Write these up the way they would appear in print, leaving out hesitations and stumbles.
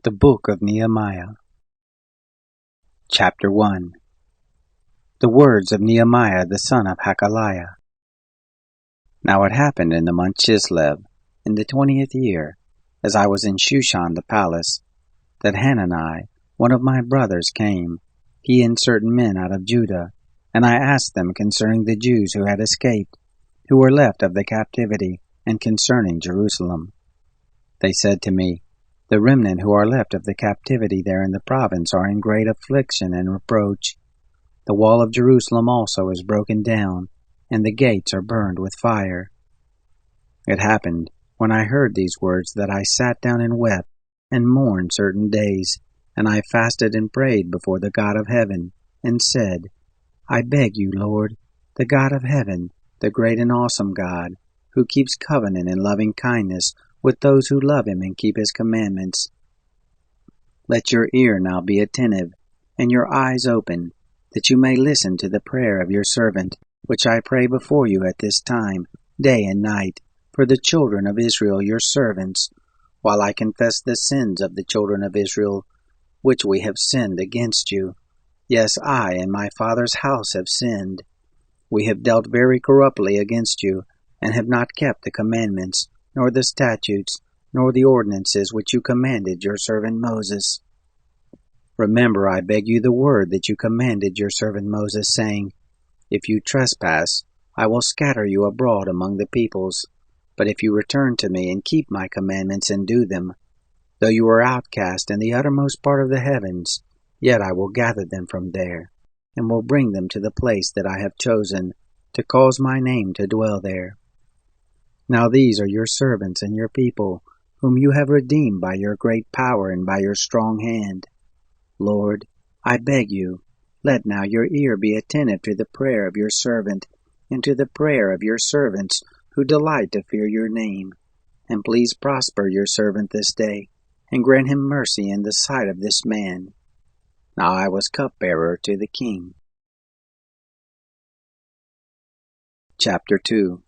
The Book of Nehemiah. Chapter 1. The words of Nehemiah the son of Hakaliah. Now it happened in the month Chislev, in the 20th year, as I was in Shushan the palace, that Hanani, one of my brothers, came, he and certain men out of Judah, and I asked them concerning the Jews who had escaped, who were left of the captivity, and concerning Jerusalem. They said to me, The remnant who are left of the captivity there in the province are in great affliction and reproach. The wall of Jerusalem also is broken down, and the gates are burned with fire. It happened, when I heard these words, that I sat down and wept, and mourned certain days, and I fasted and prayed before the God of heaven, and said, I beg you, Lord, the God of heaven, the great and awesome God, who keeps covenant and loving kindness with those who love him and keep his commandments. Let your ear now be attentive, and your eyes open, that you may listen to the prayer of your servant, which I pray before you at this time, day and night, for the children of Israel your servants, while I confess the sins of the children of Israel, which we have sinned against you. Yes, I and my father's house have sinned. We have dealt very corruptly against you, and have not kept the commandments, nor the statutes, nor the ordinances which you commanded your servant Moses. Remember, I beg you, the word that you commanded your servant Moses, saying, If you trespass, I will scatter you abroad among the peoples. But if you return to me and keep my commandments and do them, though you are outcast in the uttermost part of the heavens, yet I will gather them from there, and will bring them to the place that I have chosen, to cause my name to dwell there. Now these are your servants and your people, whom you have redeemed by your great power and by your strong hand. Lord, I beg you, let now your ear be attentive to the prayer of your servant, and to the prayer of your servants who delight to fear your name. And please prosper your servant this day, and grant him mercy in the sight of this man. Now I was cupbearer to the king. Chapter 2.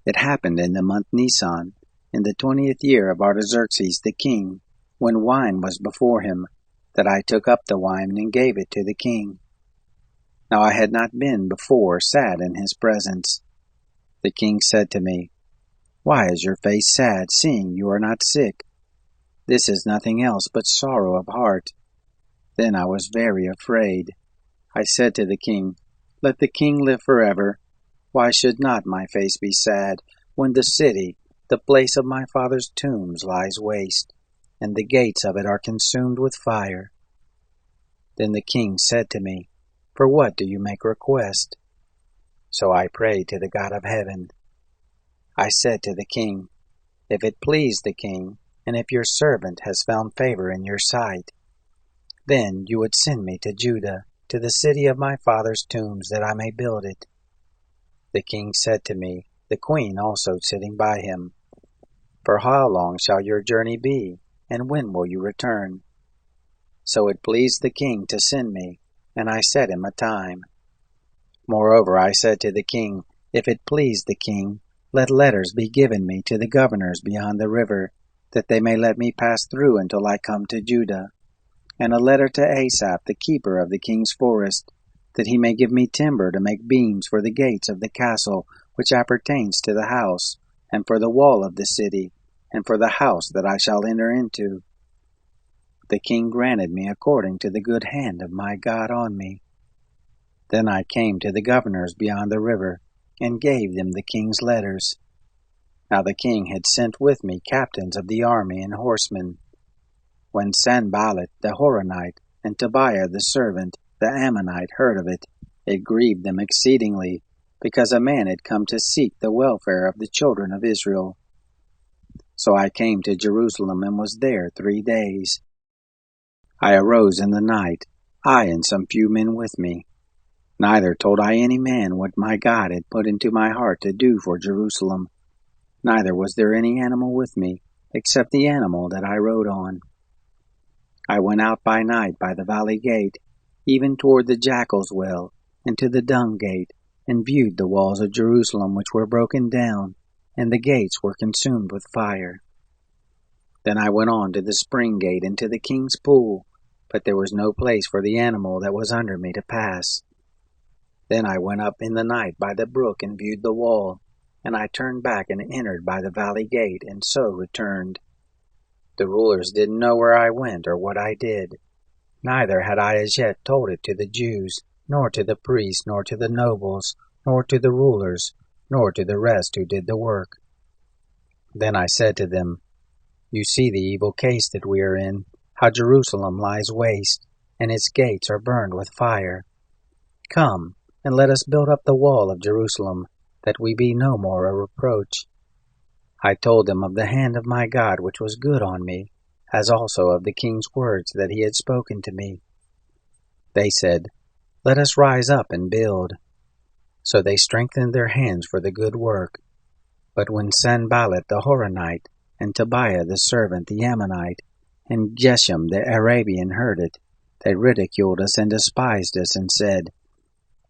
It happened in the month Nisan, in the 20th year of Artaxerxes the king, when wine was before him, that I took up the wine and gave it to the king. Now I had not been before sad in his presence. The king said to me, Why is your face sad, seeing you are not sick? This is nothing else but sorrow of heart. Then I was very afraid. I said to the king, Let the king live forever. Why should not my face be sad, when the city, the place of my father's tombs, lies waste, and the gates of it are consumed with fire? Then the king said to me, For what do you make request? So I prayed to the God of heaven. I said to the king, If it please the king, and if your servant has found favor in your sight, then you would send me to Judah, to the city of my father's tombs, that I may build it. The king said to me, the queen also sitting by him, For how long shall your journey be, and when will you return? So it pleased the king to send me, and I set him a time. Moreover, I said to the king, If it please the king, let letters be given me to the governors beyond the river, that they may let me pass through until I come to Judah, and a letter to Asaph, the keeper of the king's forest, that he may give me timber to make beams for the gates of the castle which appertains to the house, and for the wall of the city, and for the house that I shall enter into. The king granted me according to the good hand of my God on me. Then I came to the governors beyond the river, and gave them the king's letters. Now the king had sent with me captains of the army and horsemen. When Sanballat the Horonite, and Tobiah the servant, the Ammonite, heard of it, it grieved them exceedingly, because a man had come to seek the welfare of the children of Israel. So I came to Jerusalem, and was there 3 days. I arose in the night, I and some few men with me. Neither told I any man what my God had put into my heart to do for Jerusalem. Neither was there any animal with me, except the animal that I rode on. I went out by night by the valley gate, even toward the jackal's well, and to the dung gate, and viewed the walls of Jerusalem which were broken down, and the gates were consumed with fire. Then I went on to the spring gate into the king's pool, but there was no place for the animal that was under me to pass. Then I went up in the night by the brook and viewed the wall, and I turned back and entered by the valley gate, and so returned. The rulers didn't know where I went or what I did. Neither had I as yet told it to the Jews, nor to the priests, nor to the nobles, nor to the rulers, nor to the rest who did the work. Then I said to them, You see the evil case that we are in, how Jerusalem lies waste, and its gates are burned with fire. Come, and let us build up the wall of Jerusalem, that we be no more a reproach. I told them of the hand of my God which was good on me, as also of the king's words that he had spoken to me. They said, Let us rise up and build. So they strengthened their hands for the good work. But when Sanballat the Horonite, and Tobiah the servant the Ammonite, and Geshem the Arabian heard it, they ridiculed us and despised us, and said,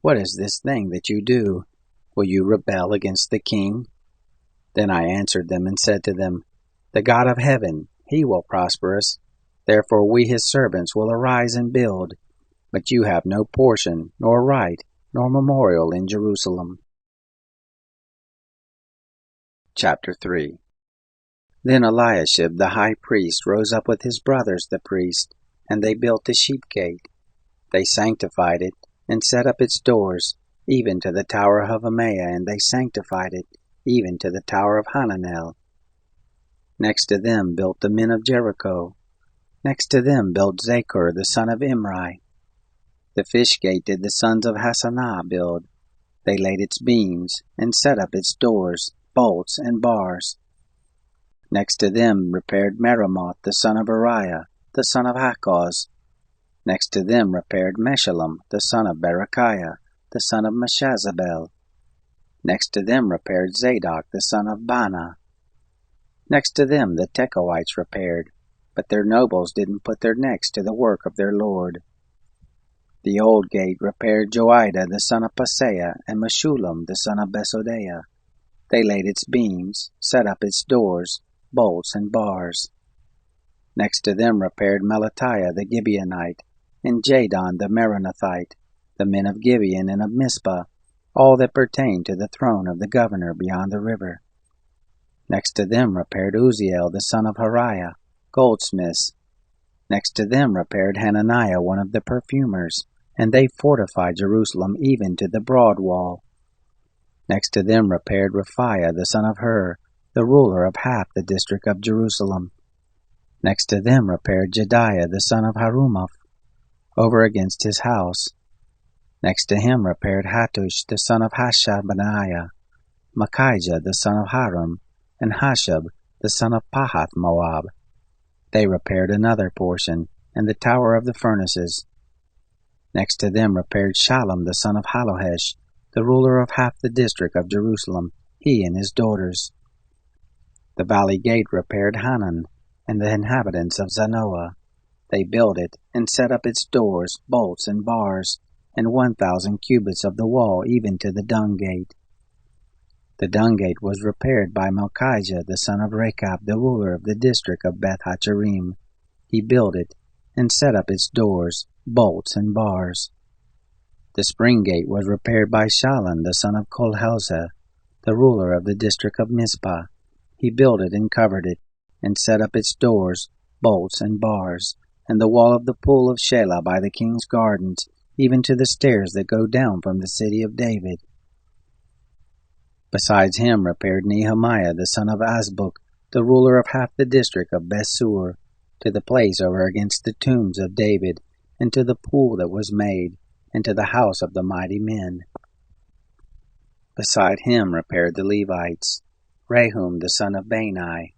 What is this thing that you do? Will you rebel against the king? Then I answered them and said to them, The God of heaven, he will prosper us. Therefore we his servants will arise and build. But you have no portion, nor right, nor memorial in Jerusalem. Chapter 3. Then Eliashib the high priest rose up with his brothers the priests, and they built the sheep gate. They sanctified it, and set up its doors, even to the tower of Hamaiah, and they sanctified it, even to the tower of Hananel. Next to them built the men of Jericho. Next to them built Zakur the son of Imri. The fish gate did the sons of Hassanah build. They laid its beams, and set up its doors, bolts, and bars. Next to them repaired Meremoth the son of Uriah, the son of Hakkoz. Next to them repaired Meshullam the son of Berechiah, the son of Meshazabel. Next to them repaired Zadok the son of Baana. Next to them the Tekoites repaired, but their nobles didn't put their necks to the work of their lord. The old gate repaired Joiada the son of Paseah, and Meshullam the son of Besodeiah. They laid its beams, set up its doors, bolts, and bars. Next to them repaired Melatiah the Gibeonite, and Jadon the Meronothite, the men of Gibeon and of Mizpah, all that pertained to the throne of the governor beyond the river. Next to them repaired Uzziel the son of Hariah, goldsmiths. Next to them repaired Hananiah one of the perfumers, and they fortified Jerusalem even to the broad wall. Next to them repaired Rephaiah the son of Hur, the ruler of half the district of Jerusalem. Next to them repaired Jediah the son of Harumaph, over against his house. Next to him repaired Hattush the son of Hashabniah, Machijah the son of Harum, and Hashab the son of Pahath Moab. They repaired another portion, and the tower of the furnaces. Next to them repaired Shallum the son of Halohesh, the ruler of half the district of Jerusalem, he and his daughters. The valley gate repaired Hanan, and the inhabitants of Zanoah. They built it, and set up its doors, bolts, and bars, and 1,000 cubits of the wall, even to the dung gate. The dung gate was repaired by Malchijah the son of Rechab, the ruler of the district of Beth Hacherim. He built it, and set up its doors, bolts, and bars. The spring gate was repaired by Shallun the son of Kolhelzeh, the ruler of the district of Mizpah. He built it and covered it, and set up its doors, bolts, and bars, and the wall of the pool of Shelah by the king's gardens, even to the stairs that go down from the city of David. Besides him repaired Nehemiah the son of Azbuk, the ruler of half the district of Bethsur, to the place over against the tombs of David, and to the pool that was made, and to the house of the mighty men. Beside him repaired the Levites, Rehum the son of Bani.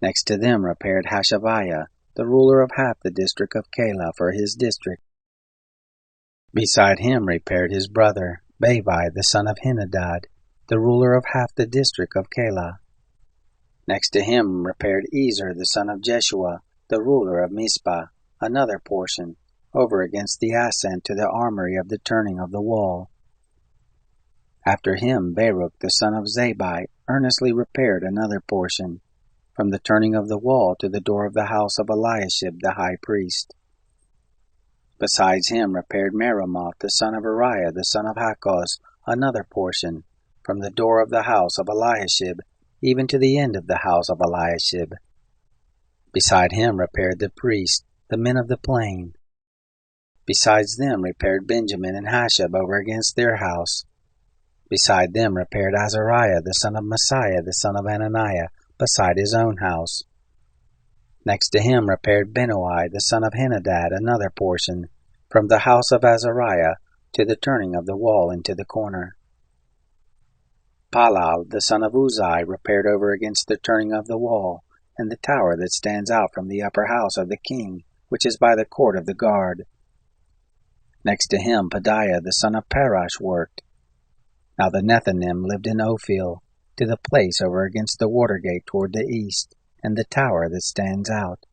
Next to them repaired Hashabiah, the ruler of half the district of Keilah for his district. Beside him repaired his brother, Bavi the son of Henadad, the ruler of half the district of Keilah. Next to him repaired Ezer the son of Jeshua, the ruler of Mizpah, another portion, over against the ascent to the armory of the turning of the wall. After him Baruch the son of Zabai earnestly repaired another portion. from the turning of the wall to the door of the house of Eliashib the high priest. Besides him repaired Meremoth the son of Uriah the son of Hakkoz another portion, from the door of the house of Eliashib even to the end of the house of Eliashib. Beside him repaired the priests, the men of the plain. Besides them repaired Benjamin and Hashab over against their house. Beside them repaired Azariah the son of Messiah the son of Ananiah beside his own house. Next to him repaired Benoi the son of Henadad another portion, from the house of Azariah to the turning of the wall into the corner. Palal the son of Uzai repaired over against the turning of the wall, and the tower that stands out from the upper house of the king, which is by the court of the guard. Next to him Pedaiah the son of Parash worked. Now the Nethinim lived in Ophel, to the place over against the water gate toward the east, and the tower that stands out.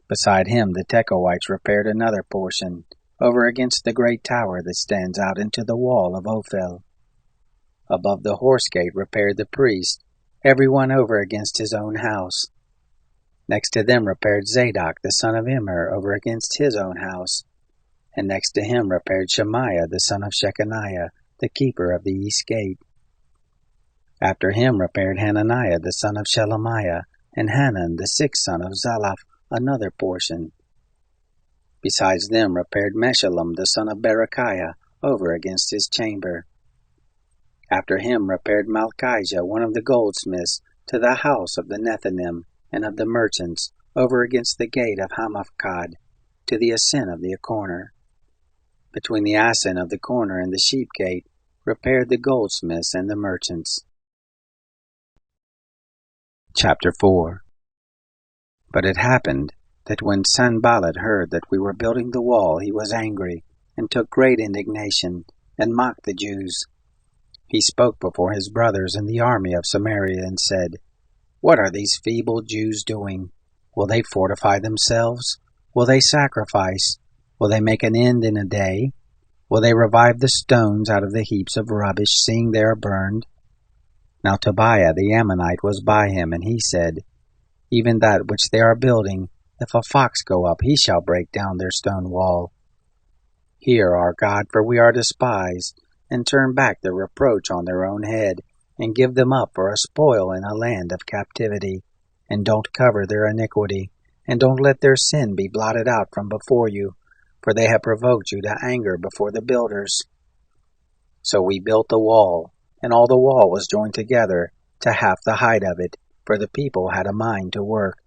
Beside him the Tekoites repaired another portion, over against the great tower that stands out into the wall of Ophel. Above the horse gate repaired the priests, every one over against his own house. Next to them repaired Zadok the son of Immer over against his own house, and next to him repaired Shemaiah the son of Shechaniah, the keeper of the east gate. After him repaired Hananiah the son of Shelemiah, and Hanan the sixth son of Zalaph another portion. Besides them repaired Meshullam the son of Berechiah over against his chamber. After him repaired Malchijah one of the goldsmiths to the house of the Nethinim and of the merchants over against the gate of Hamaphkad, to the ascent of the corner. Between the ascent of the corner and the sheep gate repaired the goldsmiths and the merchants. Chapter 4. But it happened that when Sanballat heard that we were building the wall, he was angry, and took great indignation, and mocked the Jews. He spoke before his brothers in the army of Samaria, and said, What are these feeble Jews doing? Will they fortify themselves? Will they sacrifice? Will they make an end in a day? Will they revive the stones out of the heaps of rubbish, seeing they are burned? Now Tobiah the Ammonite was by him, and he said, Even that which they are building, if a fox go up, he shall break down their stone wall. Hear our God, for we are despised, and turn back the reproach on their own head, and give them up for a spoil in a land of captivity, and don't cover their iniquity, and don't let their sin be blotted out from before you, for they have provoked you to anger before the builders. So we built the wall, and all the wall was joined together to half the height of it, for the people had a mind to work.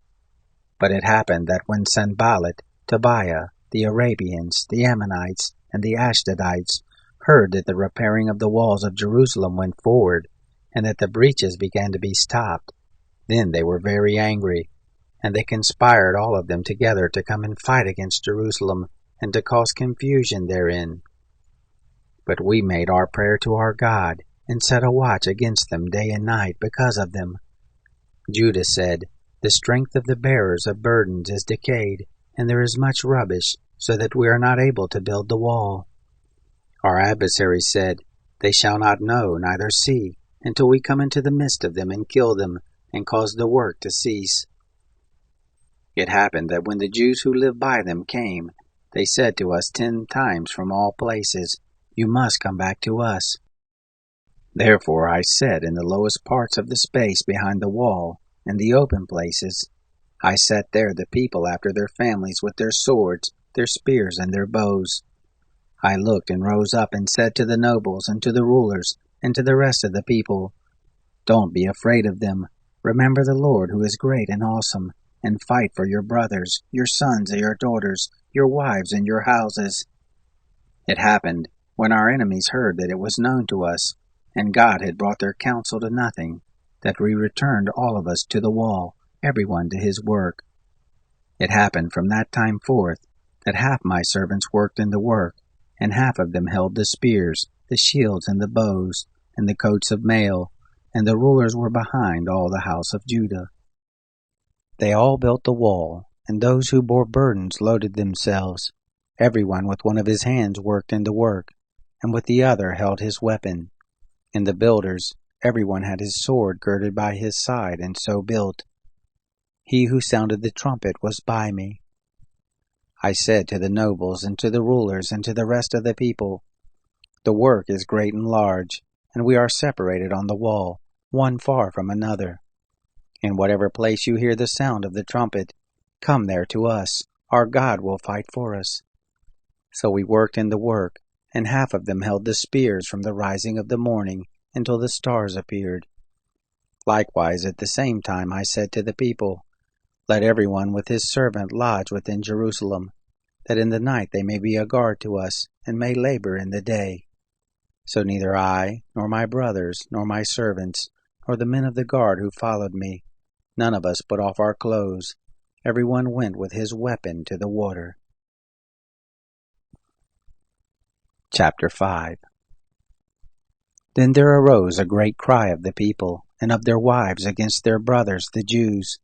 But it happened that when Sanballat, Tobiah, the Arabians, the Ammonites, and the Ashdodites heard that the repairing of the walls of Jerusalem went forward, and that the breaches began to be stopped, then they were very angry, and they conspired all of them together to come and fight against Jerusalem, and to cause confusion therein. But we made our prayer to our God, and set a watch against them day and night because of them. Judah said, The strength of the bearers of burdens is decayed, and there is much rubbish, so that we are not able to build the wall. Our adversaries said, They shall not know, neither see, until we come into the midst of them and kill them, and cause the work to cease. It happened that when the Jews who lived by them came, they said to us 10 times from all places, You must come back to us. Therefore I set in the lowest parts of the space behind the wall, and the open places. I set there the people after their families with their swords, their spears, and their bows. I looked and rose up and said to the nobles and to the rulers and to the rest of the people, Don't be afraid of them. Remember the Lord who is great and awesome, and fight for your brothers, your sons and your daughters, your wives and your houses. It happened, when our enemies heard that it was known to us, and God had brought their counsel to nothing, that we returned all of us to the wall, every one to his work. It happened from that time forth, that half my servants worked in the work, and half of them held the spears, the shields, and the bows, and the coats of mail, and the rulers were behind all the house of Judah. They all built the wall, and those who bore burdens loaded themselves. Every one with one of his hands worked in the work, and with the other held his weapon. And the builders, everyone had his sword girded by his side, and so built. He who sounded the trumpet was by me. I said to the nobles and to the rulers and to the rest of the people, the work is great and large, and we are separated on the wall, one far from another. In whatever place you hear the sound of the trumpet, come there to us. Our God will fight for us. So we worked in the work, and half of them held the spears from the rising of the morning until the stars appeared. Likewise, at the same time I said to the people, let everyone with his servant lodge within Jerusalem, that in the night they may be a guard to us, and may labor in the day. So neither I, nor my brothers, nor my servants, nor the men of the guard who followed me, none of us put off our clothes. Everyone went with his weapon to the water. Chapter 5. Then there arose a great cry of the people, and of their wives against their brothers the Jews.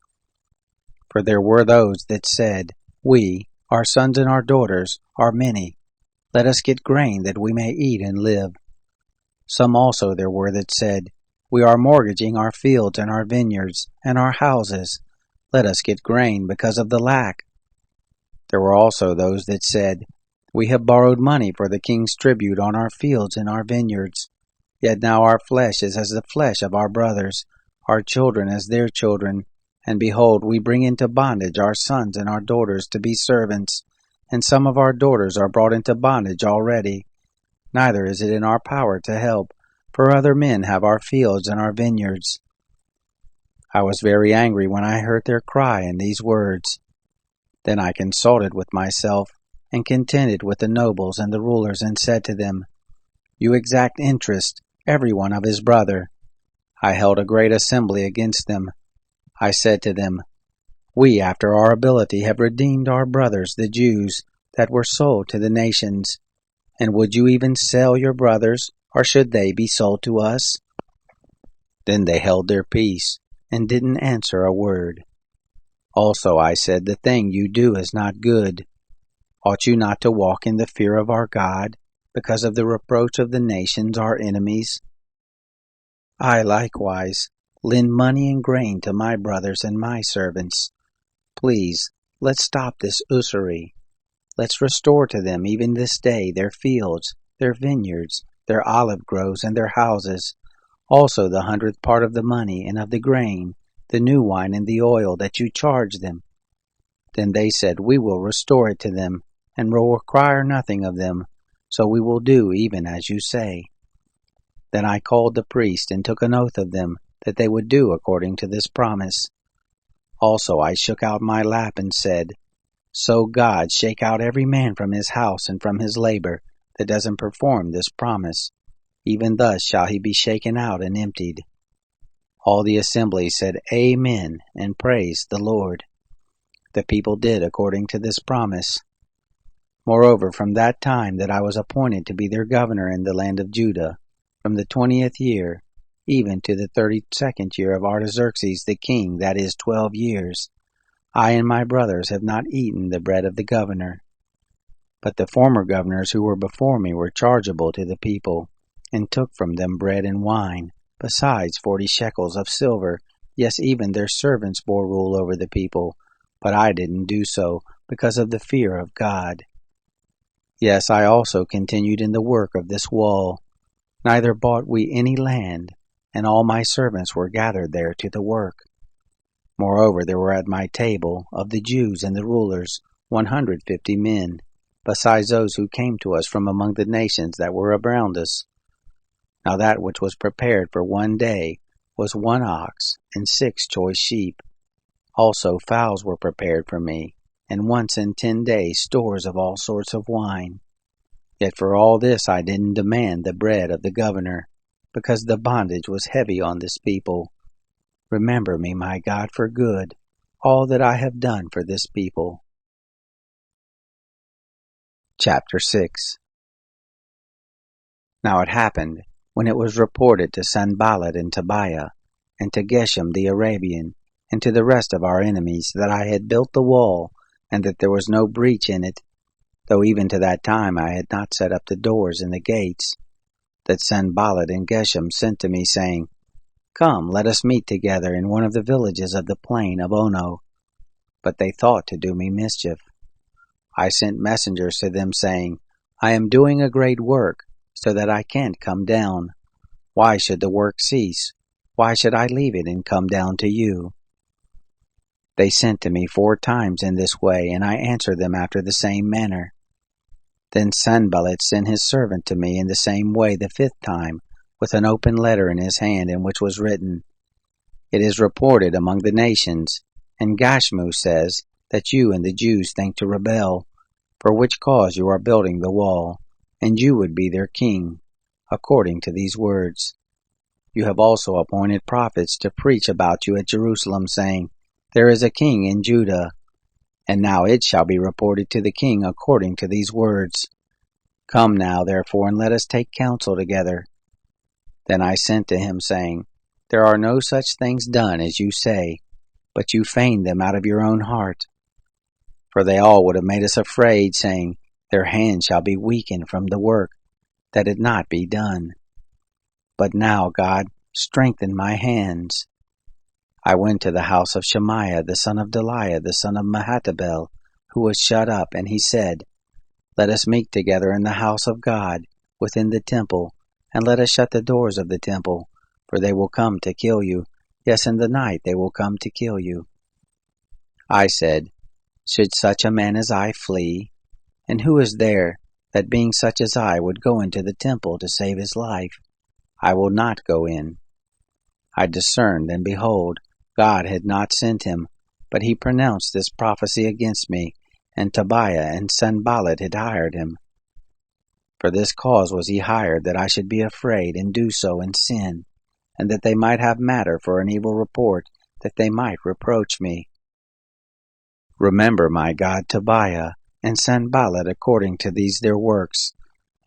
For there were those that said, we, our sons and our daughters, are many. Let us get grain that we may eat and live. Some also there were that said, we are mortgaging our fields and our vineyards and our houses. Let us get grain because of the lack. There were also those that said, we have borrowed money for the king's tribute on our fields and our vineyards. Yet now our flesh is as the flesh of our brothers, our children as their children. And behold, we bring into bondage our sons and our daughters to be servants, and some of our daughters are brought into bondage already. Neither is it in our power to help, for other men have our fields and our vineyards. I was very angry when I heard their cry and these words. Then I consulted with myself, and contended with the nobles and the rulers, and said to them, you exact interest, every one of his brother. I held a great assembly against them. I said to them, we after our ability have redeemed our brothers the Jews, that were sold to the nations. And would you even sell your brothers, or should they be sold to us? Then they held their peace, and didn't answer a word. Also I said, the thing you do is not good. Ought you not to walk in the fear of our God, because of the reproach of the nations our enemies? I likewise lend money and grain to my brothers and my servants. Please, let's stop this usury. Let's restore to them even this day their fields, their vineyards, their olive groves, and their houses, also the 100th part of the money and of the grain, the new wine and the oil that you charge them. Then they said, we will restore it to them, and will require nothing of them, so we will do even as you say. Then I called the priest and took an oath of them, that they would do according to this promise. Also I shook out my lap and said, so God shake out every man from his house and from his labor that doesn't perform this promise. Even thus shall he be shaken out and emptied. All the assembly said, Amen, and praised the Lord. The people did according to this promise. Moreover, from that time that I was appointed to be their governor in the land of Judah, from the 20th year, even to the 32nd year of Artaxerxes the king, that is 12 years, I and my brothers have not eaten the bread of the governor. But the former governors who were before me were chargeable to the people, and took from them bread and wine, besides 40 shekels of silver. Yes, even their servants bore rule over the people, but I didn't do so, because of the fear of God. Yes, I also continued in the work of this wall. Neither bought we any land, and all my servants were gathered there to the work. Moreover, there were at my table, of the Jews and the rulers, 150 men, besides those who came to us from among the nations that were around us. Now that which was prepared for one day was 1 ox and 6 choice sheep. Also fowls were prepared for me, and once in 10 days stores of all sorts of wine. Yet for all this I didn't demand the bread of the governor, because the bondage was heavy on this people. Remember me, my God, for good, all that I have done for this people. Chapter 6. Now it happened, when it was reported to Sanballat and Tobiah, and to Geshem the Arabian, and to the rest of our enemies, that I had built the wall, and that there was no breach in it, though even to that time I had not set up the doors and the gates, that Sanballat and Geshem sent to me, saying, "Come, let us meet together in one of the villages of the plain of Ono." But they thought to do me mischief. I sent messengers to them, saying, "I am doing a great work, so that I can't come down. Why should the work cease? Why should I leave it and come down to you?" They sent to me 4 times in this way, and I answered them after the same manner. Then Sanballat sent his servant to me in the same way the 5th time, with an open letter in his hand, in which was written, "It is reported among the nations, and Gashmu says, that you and the Jews think to rebel, for which cause you are building the wall, and you would be their king, according to these words. You have also appointed prophets to preach about you at Jerusalem, saying, There is a king in Judah. And now it shall be reported to the king according to these words. Come now, therefore, and let us take counsel together." Then I sent to him, saying, "There are no such things done as you say, but you feign them out of your own heart." For they all would have made us afraid, saying, "Their hands shall be weakened from the work, that it not be done." But now, God, strengthen my hands. I went to the house of Shemaiah, the son of Delaiah, the son of Mehetabel, who was shut up, and he said, "Let us meet together in the house of God, within the temple, and let us shut the doors of the temple, for they will come to kill you. Yes, in the night they will come to kill you." I said, "Should such a man as I flee? And who is there that being such as I would go into the temple to save his life? I will not go in." I discerned, and behold, God had not sent him, but he pronounced this prophecy against me, and Tobiah and Sanballat had hired him. For this cause was he hired, that I should be afraid and do so in sin, and that they might have matter for an evil report, that they might reproach me. Remember, my God, Tobiah and Sanballat according to these their works,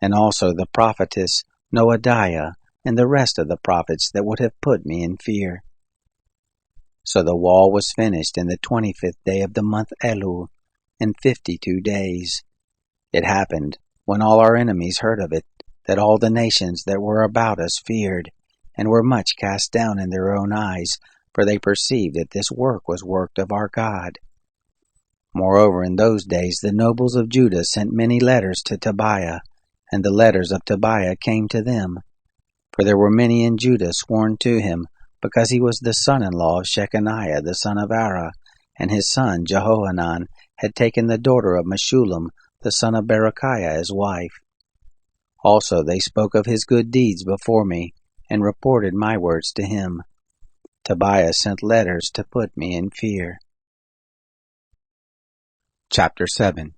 and also the prophetess Noadiah, and the rest of the prophets that would have put me in fear. So the wall was finished in the 25th day of the month Elul, in 52 days. It happened, when all our enemies heard of it, that all the nations that were about us feared, and were much cast down in their own eyes, for they perceived that this work was worked of our God. Moreover, in those days the nobles of Judah sent many letters to Tobiah, and the letters of Tobiah came to them. For there were many in Judah sworn to him, because he was the son-in-law of Shechaniah the son of Ara, and his son Jehohanan had taken the daughter of Meshullam the son of Berechiah as wife. Also they spoke of his good deeds before me, and reported my words to him. Tobiah sent letters to put me in fear. Chapter 7.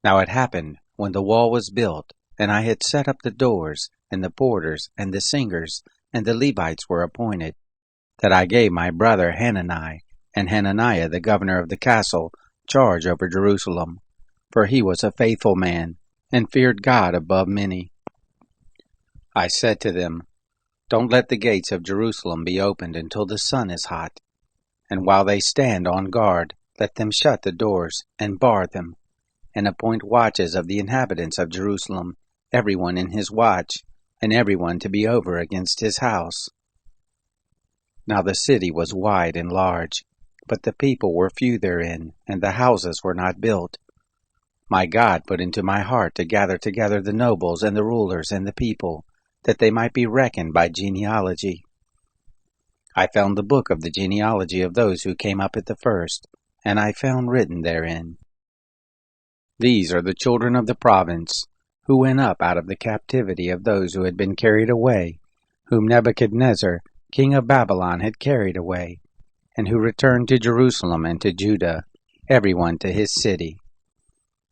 Now it happened, when the wall was built, and I had set up the doors, and the porters, and the singers, and the Levites were appointed, that I gave my brother Hanani, and Hananiah the governor of the castle, charge over Jerusalem, for he was a faithful man, and feared God above many. I said to them, Don't let the gates of Jerusalem be opened until the sun is hot, and while they stand on guard, let them shut the doors, and bar them, and appoint watches of the inhabitants of Jerusalem, everyone in his watch, and everyone to be over against his house. Now the city was wide and large, but the people were few therein, and the houses were not built. My God put into my heart to gather together the nobles and the rulers and the people, that they might be reckoned by genealogy. I found the book of the genealogy of those who came up at the first, and I found written therein, These are the children of the province, who went up out of the captivity of those who had been carried away, whom Nebuchadnezzar, king of Babylon, had carried away, and who returned to Jerusalem and to Judah, every one to his city.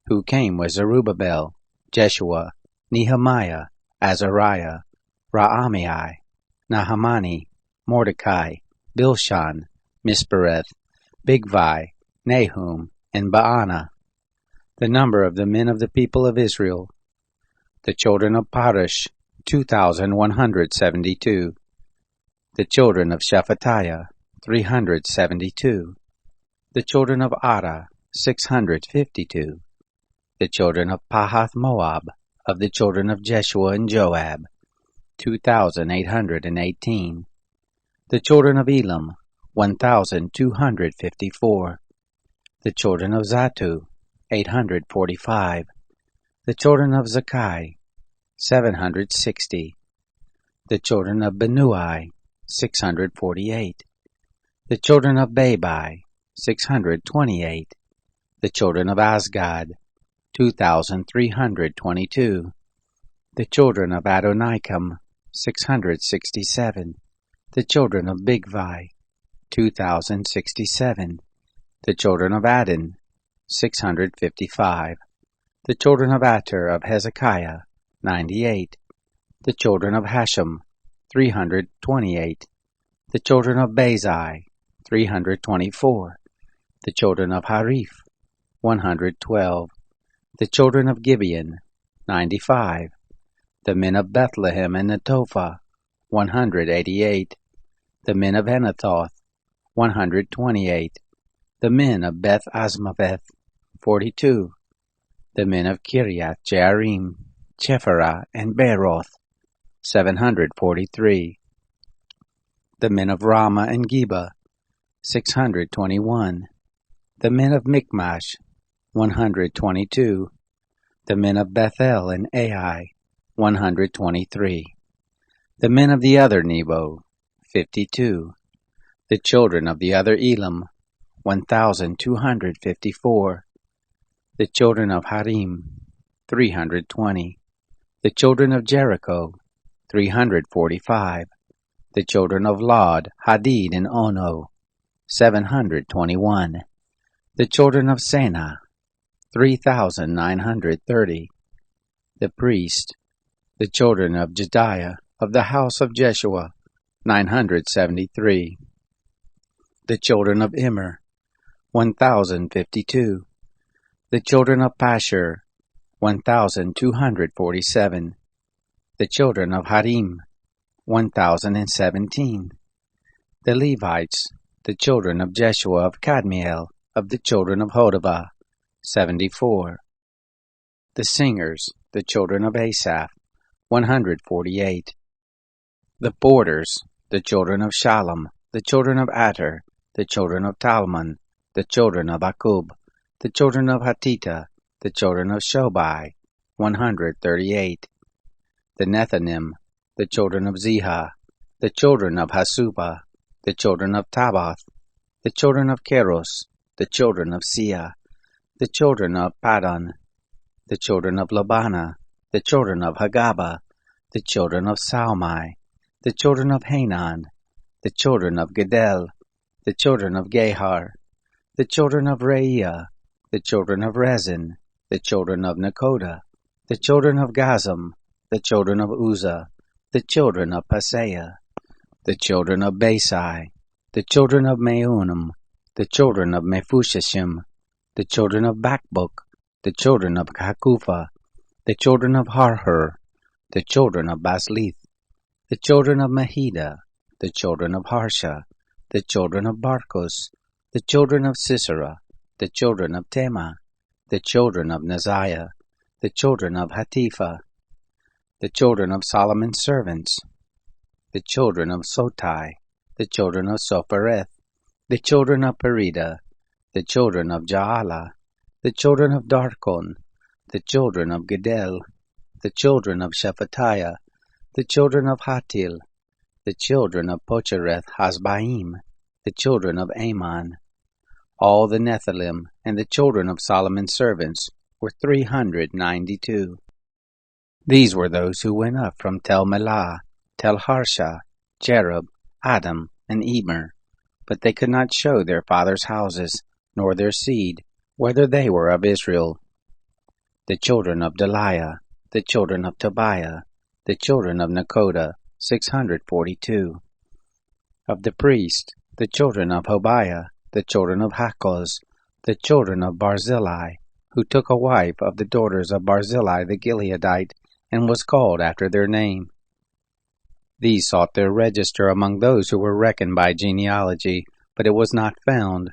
Who came was Zerubbabel, Jeshua, Nehemiah, Azariah, Raamiah, Nahamani, Mordecai, Bilshan, Mispereth, Bigvai, Nahum, and Baanah. The number of the men of the people of Israel, the children of Parosh, 2,172. The children of Shephatiah, 372. The children of Ada, 652. The children of Pahath-Moab, of the children of Jeshua and Joab, 2,818. The children of Elam, 1,254. The children of Zattu, 845. The children of Zakkai, 760. The children of Benui, 648. The children of Babai, 628. The children of Asgad, 2,322. The children of Adonikam, 667. The children of Bigvai, 2,067. The children of Adin, 655. The children of Ater of Hezekiah, 98. The children of Hashem, 328. The children of Bazai, 324. The children of Harif, 112. The children of Gibeon, 95. The men of Bethlehem and Netophah, 188. The men of Anathoth, 128. The men of Beth Asmaveth, 42. The men of Kiriath Jearim, Chephirah, and Beeroth, 743. The men of Ramah and Geba, 621. The men of Michmash, 122. The men of Bethel and Ai, 123. The men of the other Nebo, 52. The children of the other Elam, 1,254. The children of Harim, 320. The children of Jericho, 345. The children of Lod, Hadid, and Ono, 721. The children of Senah, 3,930. The priest, the children of Jediah, of the house of Jeshua, 973. The children of Immer, 1,052. The children of Pashur, 1,247. The children of Harim, 1,017. The Levites, the children of Jeshua of Kadmiel, of the children of Hodavah, 74. The singers, the children of Asaph, 148. The porters, the children of Shallum, the children of Ater, the children of Talmon, the children of Akub, the children of Hatita, the children of Shobai, 138. The Nethanim, the children of Ziha, the children of Hasubah, the children of Tabath, the children of Keros, the children of Sia, the children of Padon, the children of Labana, the children of Hagaba, the children of Salmai, the children of Hanan, the children of Gedel, the children of Gehar, the children of Reaiah, the children of Rezin, the children of Nekoda, the children of Gazam, the children of Uzzah, the children of Paseah, the children of Basai, the children of Meunim, the children of Mephushashim, the children of Bakbuk, the children of Hakupha, the children of Harhur, the children of Baslith, the children of Mahida, the children of Harsha, the children of Barkos, the children of Sisera, the children of Tema, the children of Naziah, the children of Hatipha, the children of Solomon's servants, the children of Sotai, the children of Sophereth, the children of Perida, the children of Jaala, the children of Darkon, the children of Gedel, the children of Shephatiah, the children of Hatil, the children of Pochereth Hasbaim, the children of Ammon. All the Nephilim and the children of Solomon's servants were 392. These were those who went up from Tel Melah, Tel Harsha, Jerub, Adam, and Emer, but they could not show their fathers' houses, nor their seed, whether they were of Israel. The children of Deliah, the children of Tobiah, the children of Nekoda, 642. Of the priest, the children of Hobiah, the children of Hakkoz, the children of Barzillai, who took a wife of the daughters of Barzillai the Gileadite, and was called after their name. These sought their register among those who were reckoned by genealogy, but it was not found.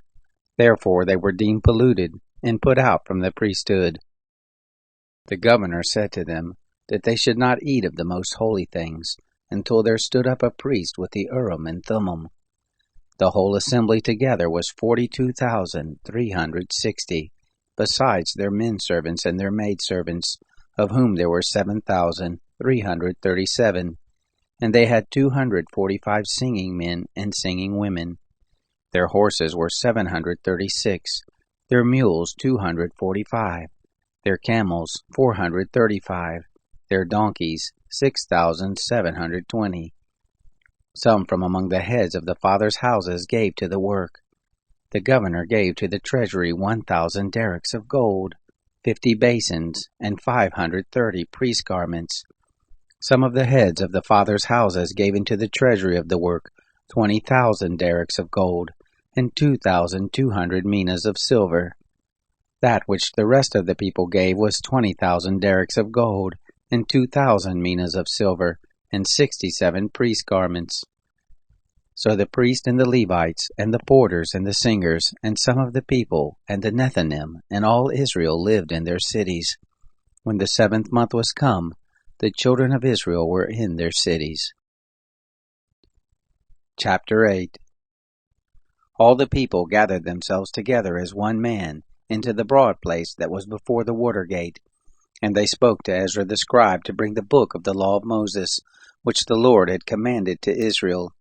Therefore they were deemed polluted, and put out from the priesthood. The governor said to them that they should not eat of the most holy things, until there stood up a priest with the Urim and Thummim. The whole assembly together was 42,360, besides their men servants and their maid servants, of whom there were 7,337. And they had 245 singing men and singing women. Their horses were 736, their mules 245, their camels 435, their donkeys 6,720. Some from among the heads of the fathers' houses gave to the work. The governor gave to the treasury 1,000 derricks of gold, 50 basins, and 530 priest garments. Some of the heads of the fathers' houses gave into the treasury of the work 20,000 derricks of gold, and 2,200 minas of silver. That which the rest of the people gave was 20,000 derricks of gold, and 2,000 minas of silver, and 67 priest garments. So the priests and the Levites, and the porters and the singers, and some of the people, and the Nethinim, and all Israel lived in their cities. When the 7th month was come, the children of Israel were in their cities. Chapter 8. All the people gathered themselves together as one man into the broad place that was before the water gate, and they spoke to Ezra the scribe to bring the book of the law of Moses, which the Lord had commanded to Israel.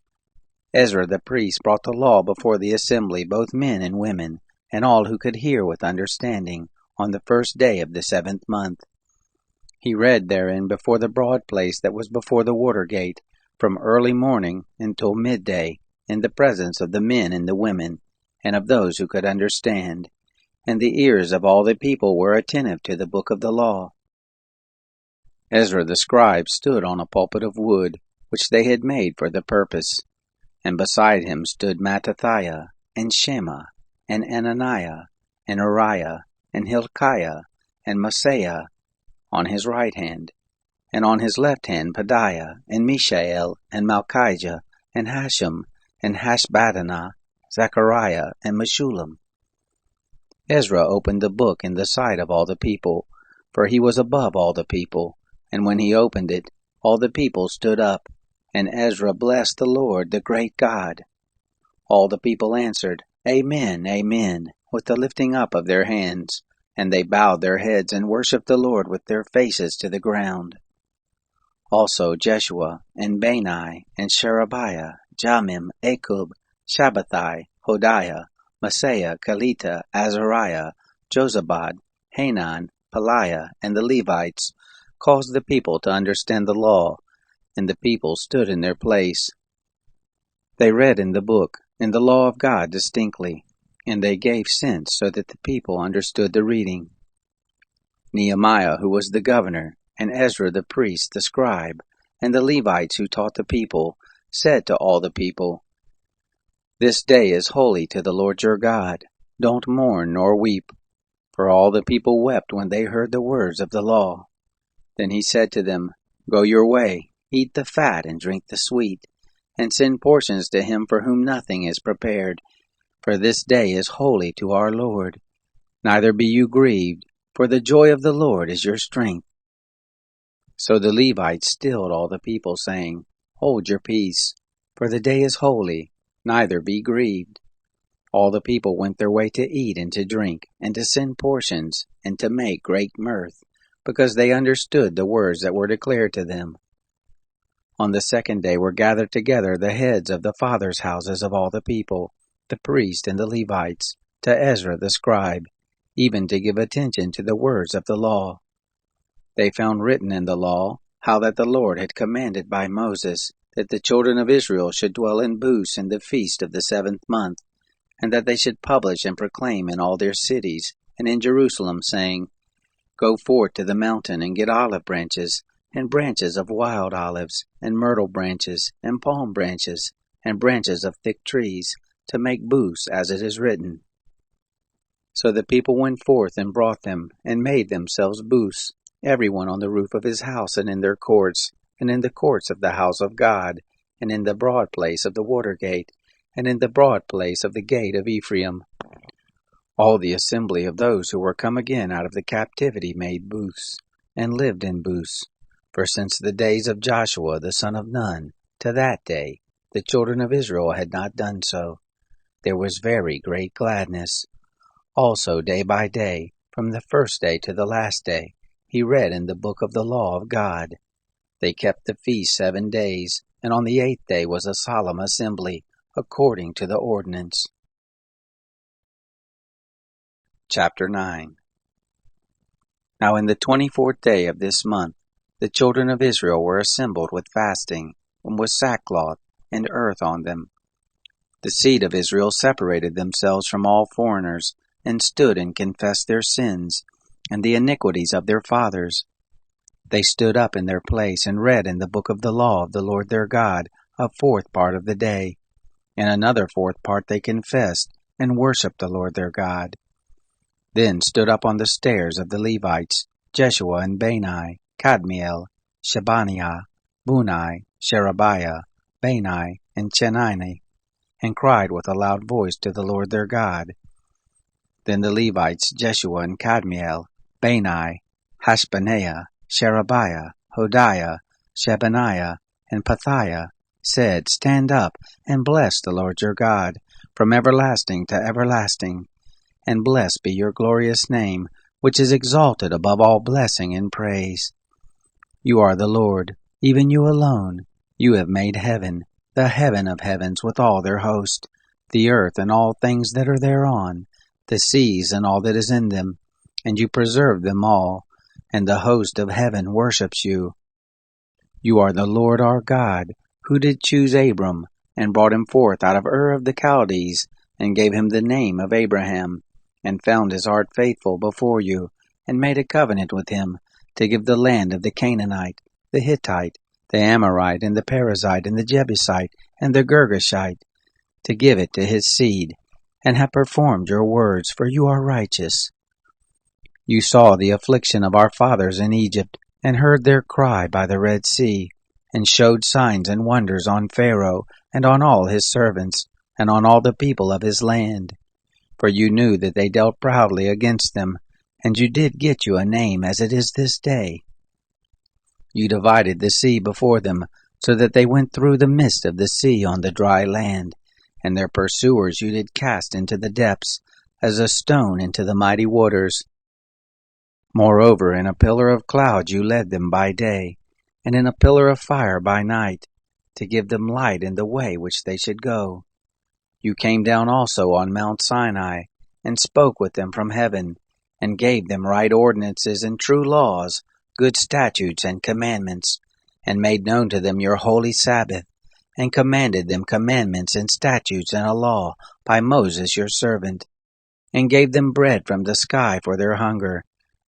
Ezra the priest brought the law before the assembly, both men and women, and all who could hear with understanding, on the 1st day of the 7th month. He read therein before the broad place that was before the water gate, from early morning until midday, in the presence of the men and the women, and of those who could understand. And the ears of all the people were attentive to the book of the law. Ezra the scribe stood on a pulpit of wood, which they had made for the purpose. And beside him stood Mattathiah, and Shema, and Ananiah, and Uriah, and Hilkiah, and Maaseiah, on his right hand, and on his left hand Pedaiah, and Mishael, and Malchijah, and Hashem, and Hashbaddanah, Zechariah, and Meshullam. Ezra opened the book in the sight of all the people, for he was above all the people, and when he opened it, all the people stood up, and Ezra blessed the Lord, the great God. All the people answered, Amen, Amen, with the lifting up of their hands, and they bowed their heads and worshipped the Lord with their faces to the ground. Also Jeshua, and Bani, and Sherebiah, Jamim, Akub, Shabbathai, Hodiah, Maaseiah, Kelita, Azariah, Jozabad, Hanan, Peliah, and the Levites caused the people to understand the law, and the people stood in their place. They read in the book, in the law of God distinctly, and they gave sense so that the people understood the reading. Nehemiah, who was the governor, and Ezra the priest, the scribe, and the Levites who taught the people, said to all the people, This day is holy to the Lord your God. Don't mourn nor weep. For all the people wept when they heard the words of the law. Then he said to them, Go your way, eat the fat and drink the sweet, and send portions to him for whom nothing is prepared. For this day is holy to our Lord. Neither be you grieved, for the joy of the Lord is your strength. So the Levites stilled all the people, saying, Hold your peace, for the day is holy, neither be grieved. All the people went their way to eat and to drink, and to send portions, and to make great mirth, because they understood the words that were declared to them. On the 2nd day were gathered together the heads of the fathers' houses of all the people, the priests and the Levites, to Ezra the scribe, even to give attention to the words of the law. They found written in the law how that the Lord had commanded by Moses that the children of Israel should dwell in booths in the feast of the 7th month, and that they should publish and proclaim in all their cities and in Jerusalem, saying, Go forth to the mountain and get olive branches, and branches of wild olives, and myrtle branches, and palm branches, and branches of thick trees, to make booths, as it is written. So the people went forth and brought them, and made themselves booths, every one on the roof of his house, and in their courts, and in the courts of the house of God, and in the broad place of the water gate, and in the broad place of the gate of Ephraim. All the assembly of those who were come again out of the captivity made booths, and lived in booths. For since the days of Joshua the son of Nun to that day, the children of Israel had not done so. There was very great gladness. Also day by day, from the first day to the last day, he read in the book of the law of God. They kept the feast 7 days, and on the 8th day was a solemn assembly, according to the ordinance. Chapter 9. Now in the 24th day of this month, the children of Israel were assembled with fasting, and with sackcloth and earth on them. The seed of Israel separated themselves from all foreigners, and stood and confessed their sins, and the iniquities of their fathers. They stood up in their place, and read in the book of the law of the Lord their God a 4th part of the day. And another 4th part they confessed, and worshipped the Lord their God. Then stood up on the stairs of the Levites Jeshua and Bani, Kadmiel, Shebaniah, Bunai, Sherebiah, Bani, and Chenani, and cried with a loud voice to the Lord their God. Then the Levites Jeshua and Kadmiel, Bani, Hashbaniah, Sherebiah, Hodiah, Shebaniah, and Pethiah said, Stand up, and bless the Lord your God, from everlasting to everlasting. And blessed be your glorious name, which is exalted above all blessing and praise. You are the Lord, even you alone. You have made heaven, the heaven of heavens with all their host, the earth and all things that are thereon, the seas and all that is in them, and you preserve them all, and the host of heaven worships you. You are the Lord our God, who did choose Abram, and brought him forth out of Ur of the Chaldees, and gave him the name of Abraham, and found his heart faithful before you, and made a covenant with him, to give the land of the Canaanite, the Hittite, the Amorite, and the Perizzite, and the Jebusite, and the Girgashite, to give it to his seed, and have performed your words, for you are righteous. You saw the affliction of our fathers in Egypt, and heard their cry by the Red Sea, and showed signs and wonders on Pharaoh, and on all his servants, and on all the people of his land. For you knew that they dealt proudly against them, and you did get you a name as it is this day. You divided the sea before them, so that they went through the midst of the sea on the dry land, and their pursuers you did cast into the depths, as a stone into the mighty waters. Moreover, in a pillar of cloud you led them by day, and in a pillar of fire by night, to give them light in the way which they should go. You came down also on Mount Sinai, and spoke with them from heaven, and gave them right ordinances and true laws, good statutes and commandments, and made known to them your holy Sabbath, and commanded them commandments and statutes and a law by Moses your servant, and gave them bread from the sky for their hunger,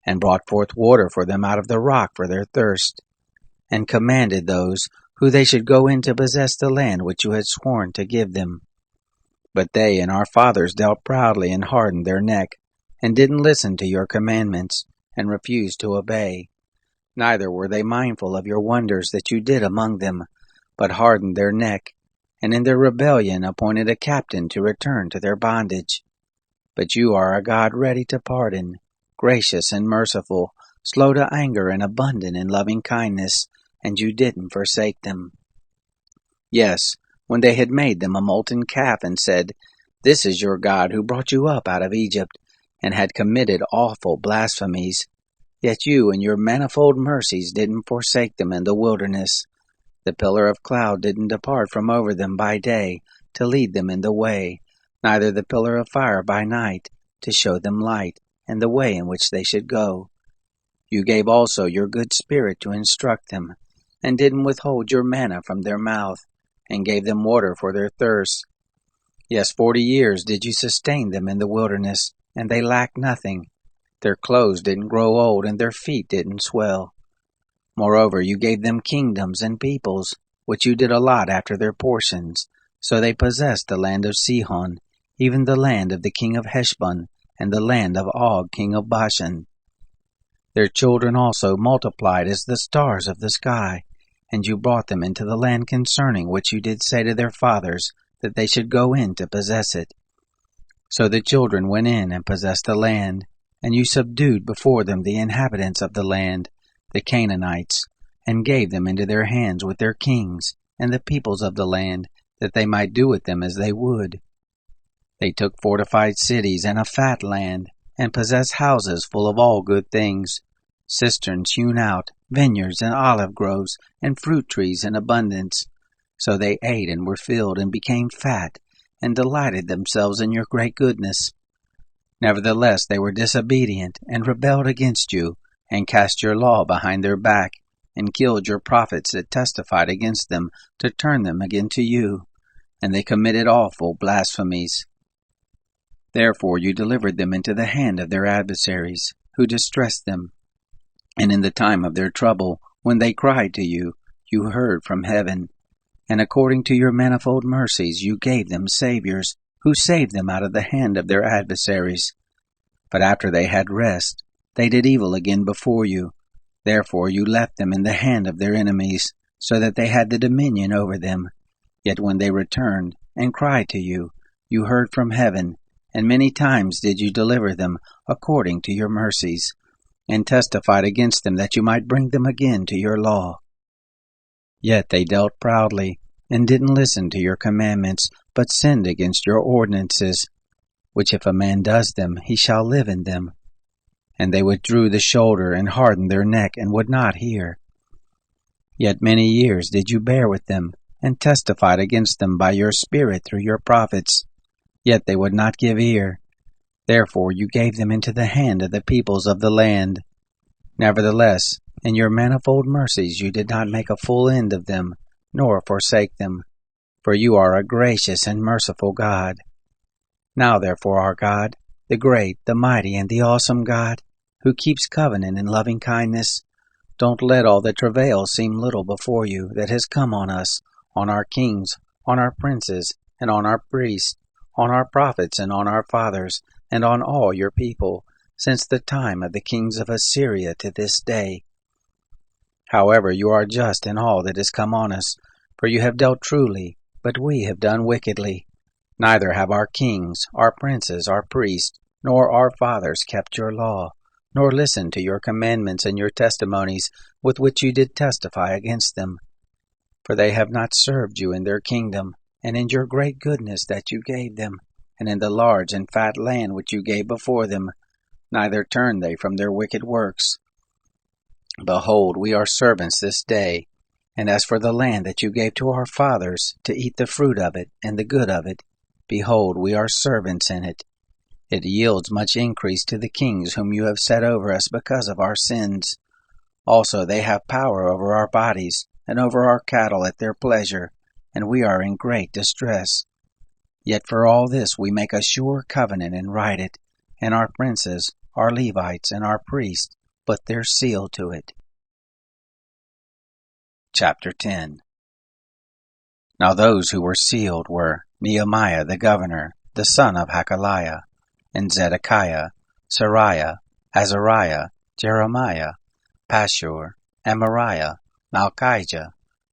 and brought forth water for them out of the rock for their thirst, and commanded those who they should go in to possess the land which you had sworn to give them. But they and our fathers dealt proudly and hardened their neck, and didn't listen to your commandments, and refused to obey. Neither were they mindful of your wonders that you did among them, but hardened their neck, and in their rebellion appointed a captain to return to their bondage. But you are a God ready to pardon, gracious and merciful, slow to anger and abundant in loving kindness, and you didn't forsake them. Yes, when they had made them a molten calf and said, This is your God who brought you up out of Egypt, and had committed awful blasphemies, yet you in your manifold mercies didn't forsake them in the wilderness. The pillar of cloud didn't depart from over them by day, to lead them in the way, neither the pillar of fire by night, to show them light, and the way in which they should go. You gave also your good Spirit to instruct them, and didn't withhold your manna from their mouth, and gave them water for their thirst. Yes, 40 years did you sustain them in the wilderness, and they lacked nothing. Their clothes didn't grow old, and their feet didn't swell. Moreover, you gave them kingdoms and peoples, which you did allot after their portions. So they possessed the land of Sihon, even the land of the king of Heshbon, and the land of Og king of Bashan. Their children also multiplied as the stars of the sky, and you brought them into the land concerning which you did say to their fathers, that they should go in to possess it. So the children went in and possessed the land, and you subdued before them the inhabitants of the land, the Canaanites, and gave them into their hands with their kings and the peoples of the land, that they might do with them as they would. They took fortified cities and a fat land, and possessed houses full of all good things, cisterns hewn out, vineyards and olive groves, and fruit trees in abundance. So they ate and were filled and became fat, and delighted themselves in your great goodness. Nevertheless they were disobedient, and rebelled against you, and cast your law behind their back, and killed your prophets that testified against them, to turn them again to you. And they committed awful blasphemies. Therefore you delivered them into the hand of their adversaries, who distressed them. And in the time of their trouble, when they cried to you, you heard from heaven. And according to your manifold mercies you gave them saviors, who saved them out of the hand of their adversaries. But after they had rest, they did evil again before you. Therefore you left them in the hand of their enemies, so that they had the dominion over them. Yet when they returned and cried to you, you heard from heaven, and many times did you deliver them according to your mercies, and testified against them that you might bring them again to your law. Yet they dealt proudly, and didn't listen to your commandments, but sinned against your ordinances, which if a man does them, he shall live in them. And they withdrew the shoulder, and hardened their neck, and would not hear. Yet many years did you bear with them, and testified against them by your Spirit through your prophets. Yet they would not give ear. Therefore you gave them into the hand of the peoples of the land. Nevertheless, in your manifold mercies you did not make a full end of them, nor forsake them. For you are a gracious and merciful God. Now therefore our God, the great, the mighty, and the awesome God, who keeps covenant and loving kindness, don't let all the travail seem little before you that has come on us, on our kings, on our princes, and on our priests, on our prophets, and on our fathers, and on all your people, since the time of the kings of Assyria to this day. However, you are just in all that has come on us, for you have dealt truly, but we have done wickedly. Neither have our kings, our princes, our priests, nor our fathers kept your law, nor listened to your commandments and your testimonies with which you did testify against them. For they have not served you in their kingdom, and in your great goodness that you gave them, and in the large and fat land which you gave before them, neither turned they from their wicked works. Behold, we are servants this day, and as for the land that you gave to our fathers, to eat the fruit of it and the good of it, behold, we are servants in it. It yields much increase to the kings whom you have set over us because of our sins. Also they have power over our bodies, and over our cattle at their pleasure, and we are in great distress. Yet for all this we make a sure covenant and write it, and our princes, our Levites, and our priests put their seal to it. Chapter 10. Now those who were sealed were Nehemiah the governor, the son of Hakaliah, and Zedekiah, Sariah, Azariah, Jeremiah, Pashur, Amariah, Malchijah,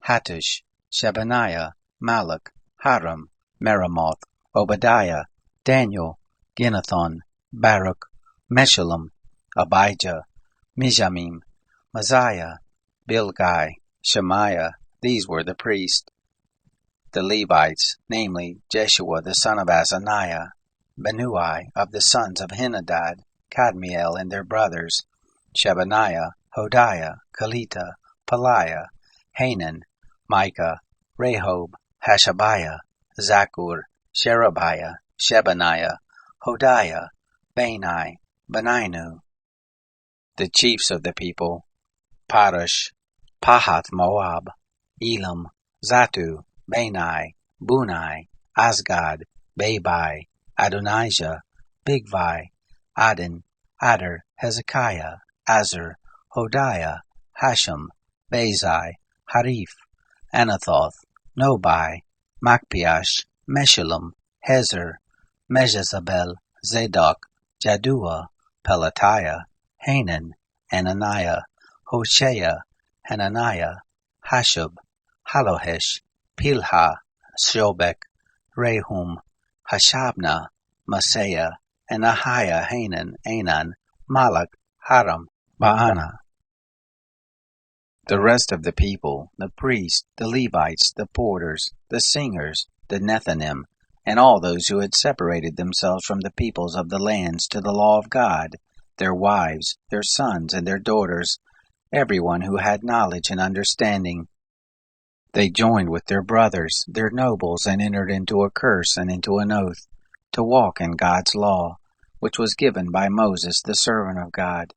Hattush, Shebaniah, Malach, Haram, Meremoth, Obadiah, Daniel, Ginnethon, Baruch, Meshullam, Abijah, Mijamim, Messiah, Bilgai, Shemaiah. These were the priests. The Levites, namely Jeshua the son of Azaniah, Benui of the sons of Henadad, Kadmiel and their brothers, Shebaniah, Hodiah, Kelita, Peliah, Hanan, Micah, Rehob, Hashabiah, Zakur, Sherebiah, Shebaniah, Hodiah, Bani, Beninu. The chiefs of the people, Parush, Pahath Moab, Elam, Zatu, Bani, Bunai, Asgad, Babai, Adonijah, Bigvai, Adin, Adar, Hezekiah, Azur, Hodiah, Hashem, Bezai, Harif, Anathoth, Nobai, Macpiash, Meshullam, Hezer, Mejezabel, Zadok, Jaddua, Pelatiah, Hanan, Ananiah, Hoshea, Hananiah, Hashub, Halohesh, Pilha, Shobek, Rehum, Hashabna, Maaseiah, and Ahiah, Hanan, Anan, Malach, Haram, Baana. The rest of the people, the priests, the Levites, the porters, the singers, the Nethinim, and all those who had separated themselves from the peoples of the lands to the law of God, their wives, their sons, and their daughters, everyone who had knowledge and understanding. They joined with their brothers, their nobles, and entered into a curse and into an oath, to walk in God's law, which was given by Moses the servant of God,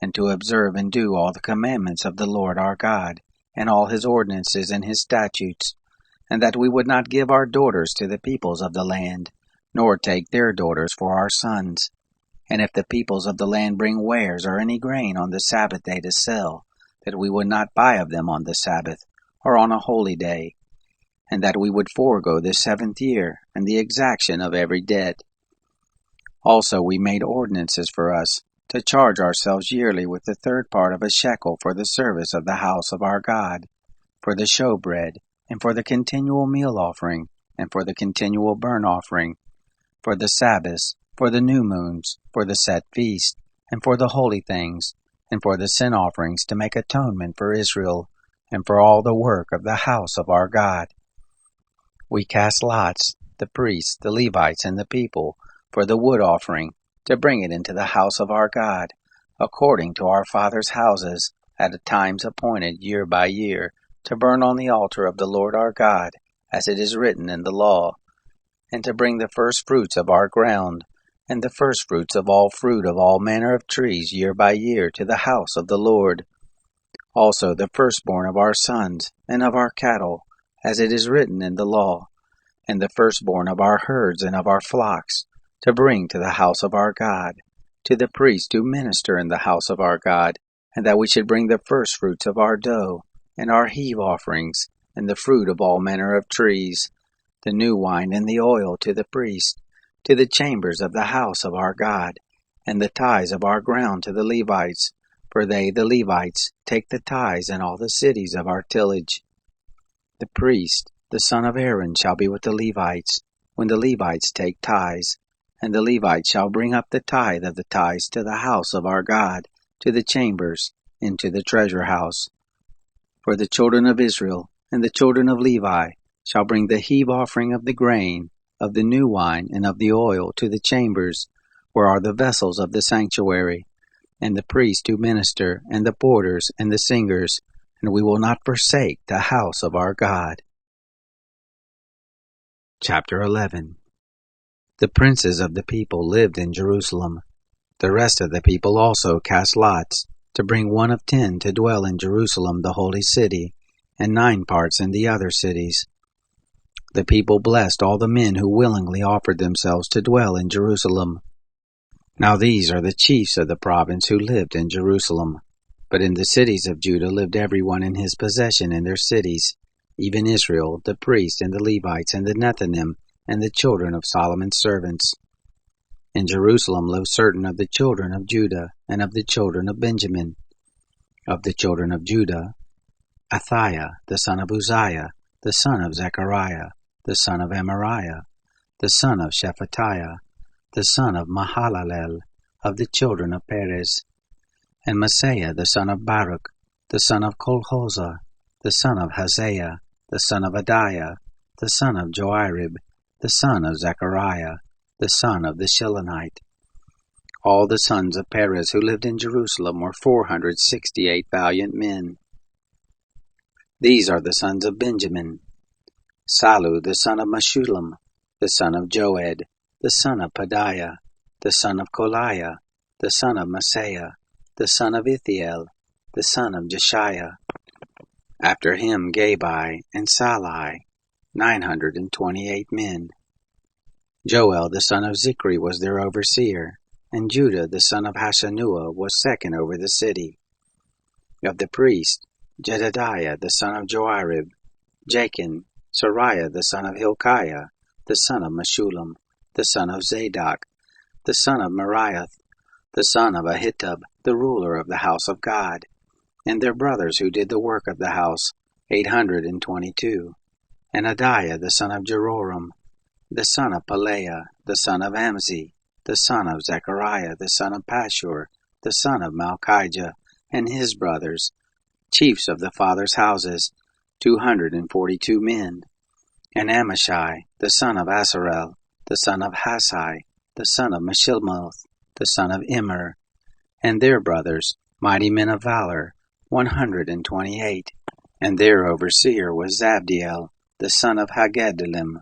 and to observe and do all the commandments of the Lord our God, and all his ordinances and his statutes, and that we would not give our daughters to the peoples of the land, nor take their daughters for our sons. And if the peoples of the land bring wares or any grain on the Sabbath day to sell, that we would not buy of them on the Sabbath, or on a holy day, and that we would forego the 7th year, and the exaction of every debt. Also we made ordinances for us, to charge ourselves yearly with the 3rd part of a shekel for the service of the house of our God, for the showbread, and for the continual meal offering, and for the continual burnt offering, for the Sabbaths, for the new moons, for the set feast, and for the holy things, and for the sin offerings to make atonement for Israel, and for all the work of the house of our God. We cast lots, the priests, the Levites, and the people, for the wood offering, to bring it into the house of our God, according to our fathers' houses, at times appointed year by year, to burn on the altar of the Lord our God, as it is written in the law, and to bring the first fruits of our ground, and the first fruits of all fruit of all manner of trees year by year to the house of the Lord. Also the firstborn of our sons, and of our cattle, as it is written in the law, and the firstborn of our herds and of our flocks, to bring to the house of our God, to the priests who minister in the house of our God, and that we should bring the firstfruits of our dough, and our heave offerings, and the fruit of all manner of trees, the new wine and the oil to the priest, to the chambers of the house of our God, and the tithes of our ground to the Levites, for they, the Levites, take the tithes in all the cities of our tillage. The priest, the son of Aaron, shall be with the Levites, when the Levites take tithes, and the Levites shall bring up the tithe of the tithes to the house of our God, to the chambers, into the treasure house. For the children of Israel and the children of Levi shall bring the heave offering of the grain, of the new wine, and of the oil to the chambers, where are the vessels of the sanctuary, and the priests who minister, and the porters, and the singers, and we will not forsake the house of our God. Chapter 11. The princes of the people lived in Jerusalem. The rest of the people also cast lots, to bring 1 of 10 to dwell in Jerusalem the holy city, and 9 parts in the other cities. The people blessed all the men who willingly offered themselves to dwell in Jerusalem. Now these are the chiefs of the province who lived in Jerusalem. But in the cities of Judah lived everyone in his possession in their cities, even Israel, the priests, and the Levites, and the Nethinim, and the children of Solomon's servants. In Jerusalem lived certain of the children of Judah, and of the children of Benjamin. Of the children of Judah, Athiah, the son of Uzziah, the son of Zechariah, the son of Amariah, the son of Shephatiah, the son of Mahalalel, of the children of Perez, and Maaseiah, the son of Baruch, the son of Kolhozah, the son of Haziah, the son of Adiah, the son of Joarib, the son of Zechariah, the son of the Shilonite. All the sons of Perez who lived in Jerusalem were 468 valiant men. These are the sons of Benjamin: Salu, the son of Meshullam, the son of Joed, the son of Pedaiah, the son of Koliah, the son of Maaseiah, the son of Ithiel, the son of Jeshiah. After him Gabai and Salai, 928 men. Joel the son of Zichri was their overseer, and Judah the son of Hashanuah was second over the city. Of the priests, Jedediah the son of Joarib, Jachin, Sariah the son of Hilkiah, the son of Meshullam, the son of Zadok, the son of Meriath, the son of Ahitub, the ruler of the house of God, and their brothers who did the work of the house, 822, and Adiah the son of Jeroram, the son of Pelaiah, the son of Amzi, the son of Zechariah, the son of Pashur, the son of Malchijah, and his brothers, chiefs of the fathers' houses, 242 men. And Amashai, the son of Asarel, the son of Hasai, the son of Meshilmoth, the son of Immer, and their brothers, mighty men of valor, 128. And their overseer was Zabdiel, the son of Haggedalim.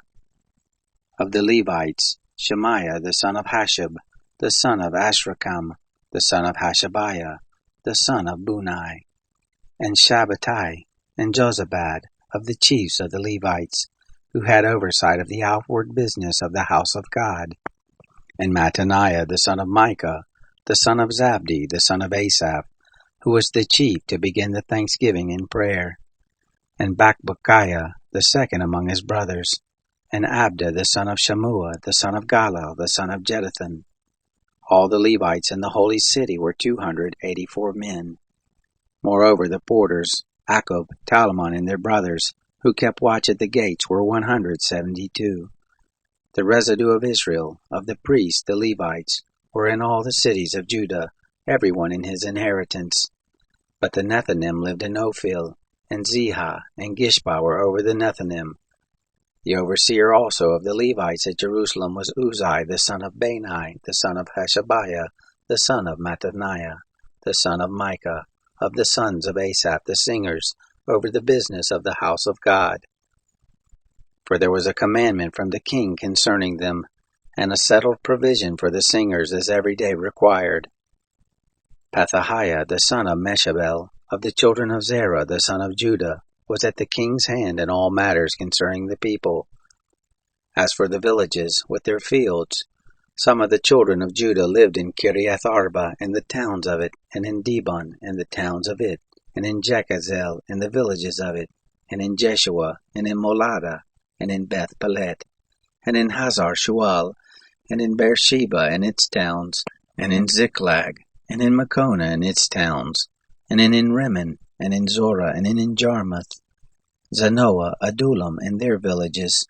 Of the Levites, Shemaiah, the son of Hashab, the son of Ashrakam, the son of Hashabiah, the son of Bunai. And Shabbatai, and Jozabad, of the chiefs of the Levites, who had oversight of the outward business of the house of God. And Mattaniah, the son of Micah, the son of Zabdi, the son of Asaph, who was the chief to begin the thanksgiving in prayer. And Bakbukiah, the second among his brothers. And Abda, the son of Shammua, the son of Galal, the son of Jeduthun. All the Levites in the holy city were 284 men. Moreover, the porters, Akub, Talmon, and their brothers, who kept watch at the gates, were 172. The residue of Israel, of the priests, the Levites, were in all the cities of Judah, every one in his inheritance. But the Nethanim lived in Ophel, and Zihah, and Gishpa were over the Nethanim. The overseer also of the Levites at Jerusalem was Uzai, the son of Bani, the son of Hashabiah, the son of Mattaniah, the son of Micah, of the sons of Asaph the singers, over the business of the house of God. For there was a commandment from the king concerning them, and a settled provision for the singers as every day required. Pethahiah, the son of Meshabel, of the children of Zerah, the son of Judah, was at the king's hand in all matters concerning the people. As for the villages, with their fields, some of the children of Judah lived in Kiriath Arba and the towns of it, and in Dibon and the towns of it, and in Jekazel and the villages of it, and in Jeshua, and in Molada, and in Beth Pelet, and in Hazar Shual, and in Beersheba and its towns, and in Ziklag, and in Makona and its towns, and in Rimmon, and in Zorah, and in Jarmuth, Zanoah, Adullam and their villages,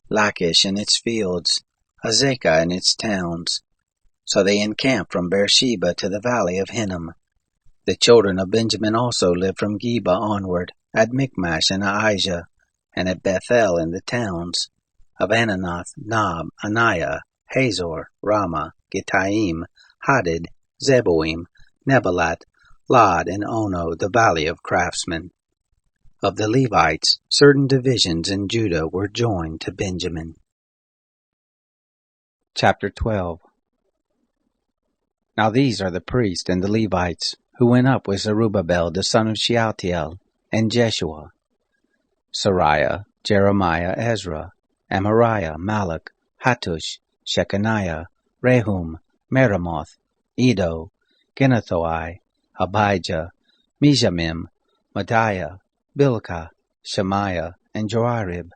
Lachish and its fields, Azekah and its towns. So they encamped from Beersheba to the valley of Hinnom. The children of Benjamin also lived from Geba onward, at Michmash and Aijah, and at Bethel in the towns of Ananoth, Nob, Aniah, Hazor, Ramah, Gittaim, Hadid, Zeboim, Nebalat, Lod, and Ono, the valley of craftsmen. Of the Levites, certain divisions in Judah were joined to Benjamin. Chapter 12. Now these are the priests and the Levites, who went up with Zerubbabel the son of Shealtiel, and Jeshua, Sariah, Jeremiah, Ezra, Amariah, Malach, Hattush, Shechaniah, Rehum, Meremoth, Edo, Ginnathoi, Abijah, Mizamim, Madiah, Bilkah, Shemaiah, and Joarib,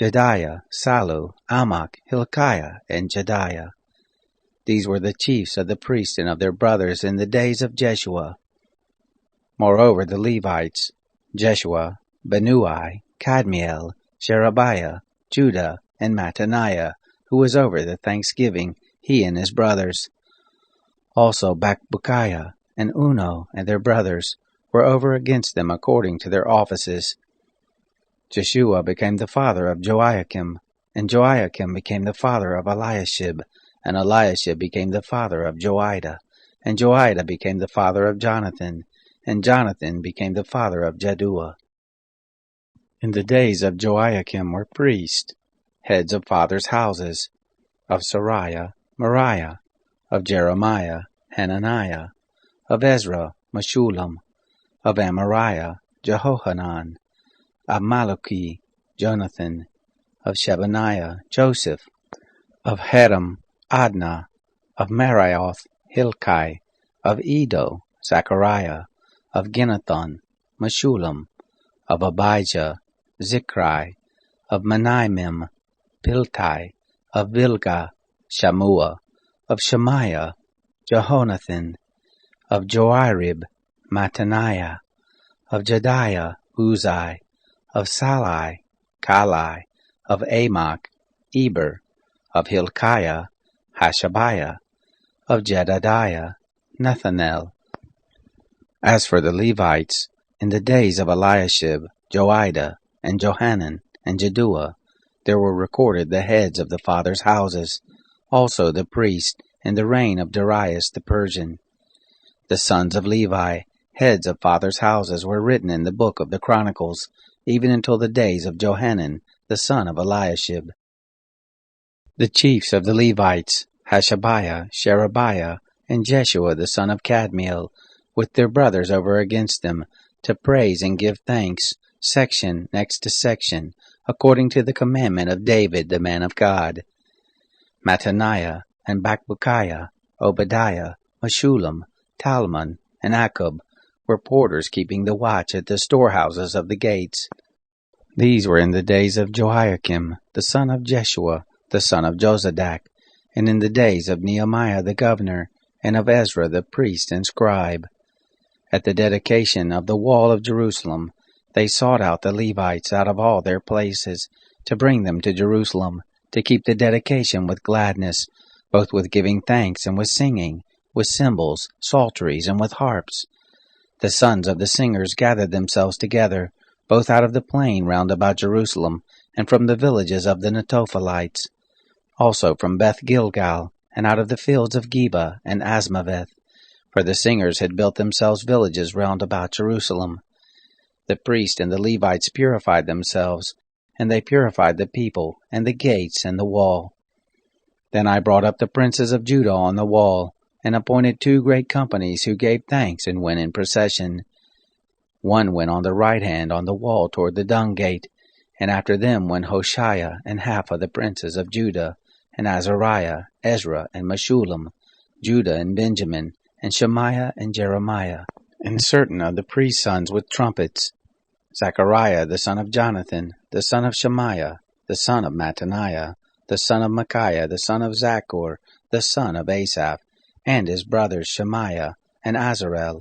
Jediah, Salu, Amok, Hilkiah, and Jediah. These were the chiefs of the priests and of their brothers in the days of Jeshua. Moreover, the Levites, Jeshua, Benui, Kadmiel, Sherebiah, Judah, and Mattaniah, who was over the thanksgiving, he and his brothers. Also Bakbukiah and Uno and their brothers were over against them according to their offices. Jeshua became the father of Joiakim, and Joiakim became the father of Eliashib, and Eliashib became the father of Joiada, and Joiada became the father of Jonathan, and Jonathan became the father of Jaddua. In the days of Joiakim were priests, heads of fathers' houses, of Sariah, Moriah, of Jeremiah, Hananiah, of Ezra, Meshullam, of Amariah, Jehohanan, of Malachi, Jonathan, of Shebaniah, Joseph, of Haram, Adnah, of Marioth, Hilkai, of Edo, Zechariah, of Ginnathon, Meshullam, of Abijah, Zichri, of Menaimim, Piltai, of Bilgah, Shammua, of Shemaiah, Jehonathan, of Joarib, Mattaniah, of Jediah, Uzai, of Salai, Kalai, of Amok, Eber, of Hilkiah, Hashabiah, of Jedediah, Nethanel. As for the Levites, In the days of Eliashib, Joiada, and Johanan, and Jaddua, there were recorded the heads of the fathers' houses, also the priests, in the reign of Darius the Persian. The sons of Levi, heads of fathers' houses, were written in the book of the Chronicles, even until the days of Johanan, the son of Eliashib. The chiefs of the Levites, Hashabiah, Sherebiah, and Jeshua the son of Kadmiel, with their brothers over against them, to praise and give thanks, section next to section, according to the commandment of David the man of God. Mattaniah, and Bakbukiah, Obadiah, Meshullam, Talmon, and Akub were porters keeping the watch at the storehouses of the gates. These were in the days of Joiakim, the son of Jeshua, the son of Jozadak, and in the days of Nehemiah the governor, and of Ezra the priest and scribe. At the dedication of the wall of Jerusalem, they sought out the Levites out of all their places, to bring them to Jerusalem, to keep the dedication with gladness, both with giving thanks and with singing, with cymbals, psalteries, and with harps. The sons of the singers gathered themselves together, both out of the plain round about Jerusalem, and from the villages of the Netophilites, also from Beth Gilgal, and out of the fields of Geba and Asmaveth, for the singers had built themselves villages round about Jerusalem. The priests and the Levites purified themselves, and they purified the people, and the gates, and the wall. Then I brought up the princes of Judah on the wall, and appointed 2 great companies who gave thanks and went in procession. One went on the right hand on the wall toward the dung gate, and after them went Hoshea and half of the princes of Judah, and Azariah, Ezra, and Meshullam, Judah and Benjamin, and Shemaiah and Jeremiah, and certain of the priest's sons with trumpets, Zechariah the son of Jonathan, the son of Shemaiah, the son of Mattaniah, the son of Micaiah, the son of Zachor, the son of Asaph, and his brothers Shemaiah, and Azarel,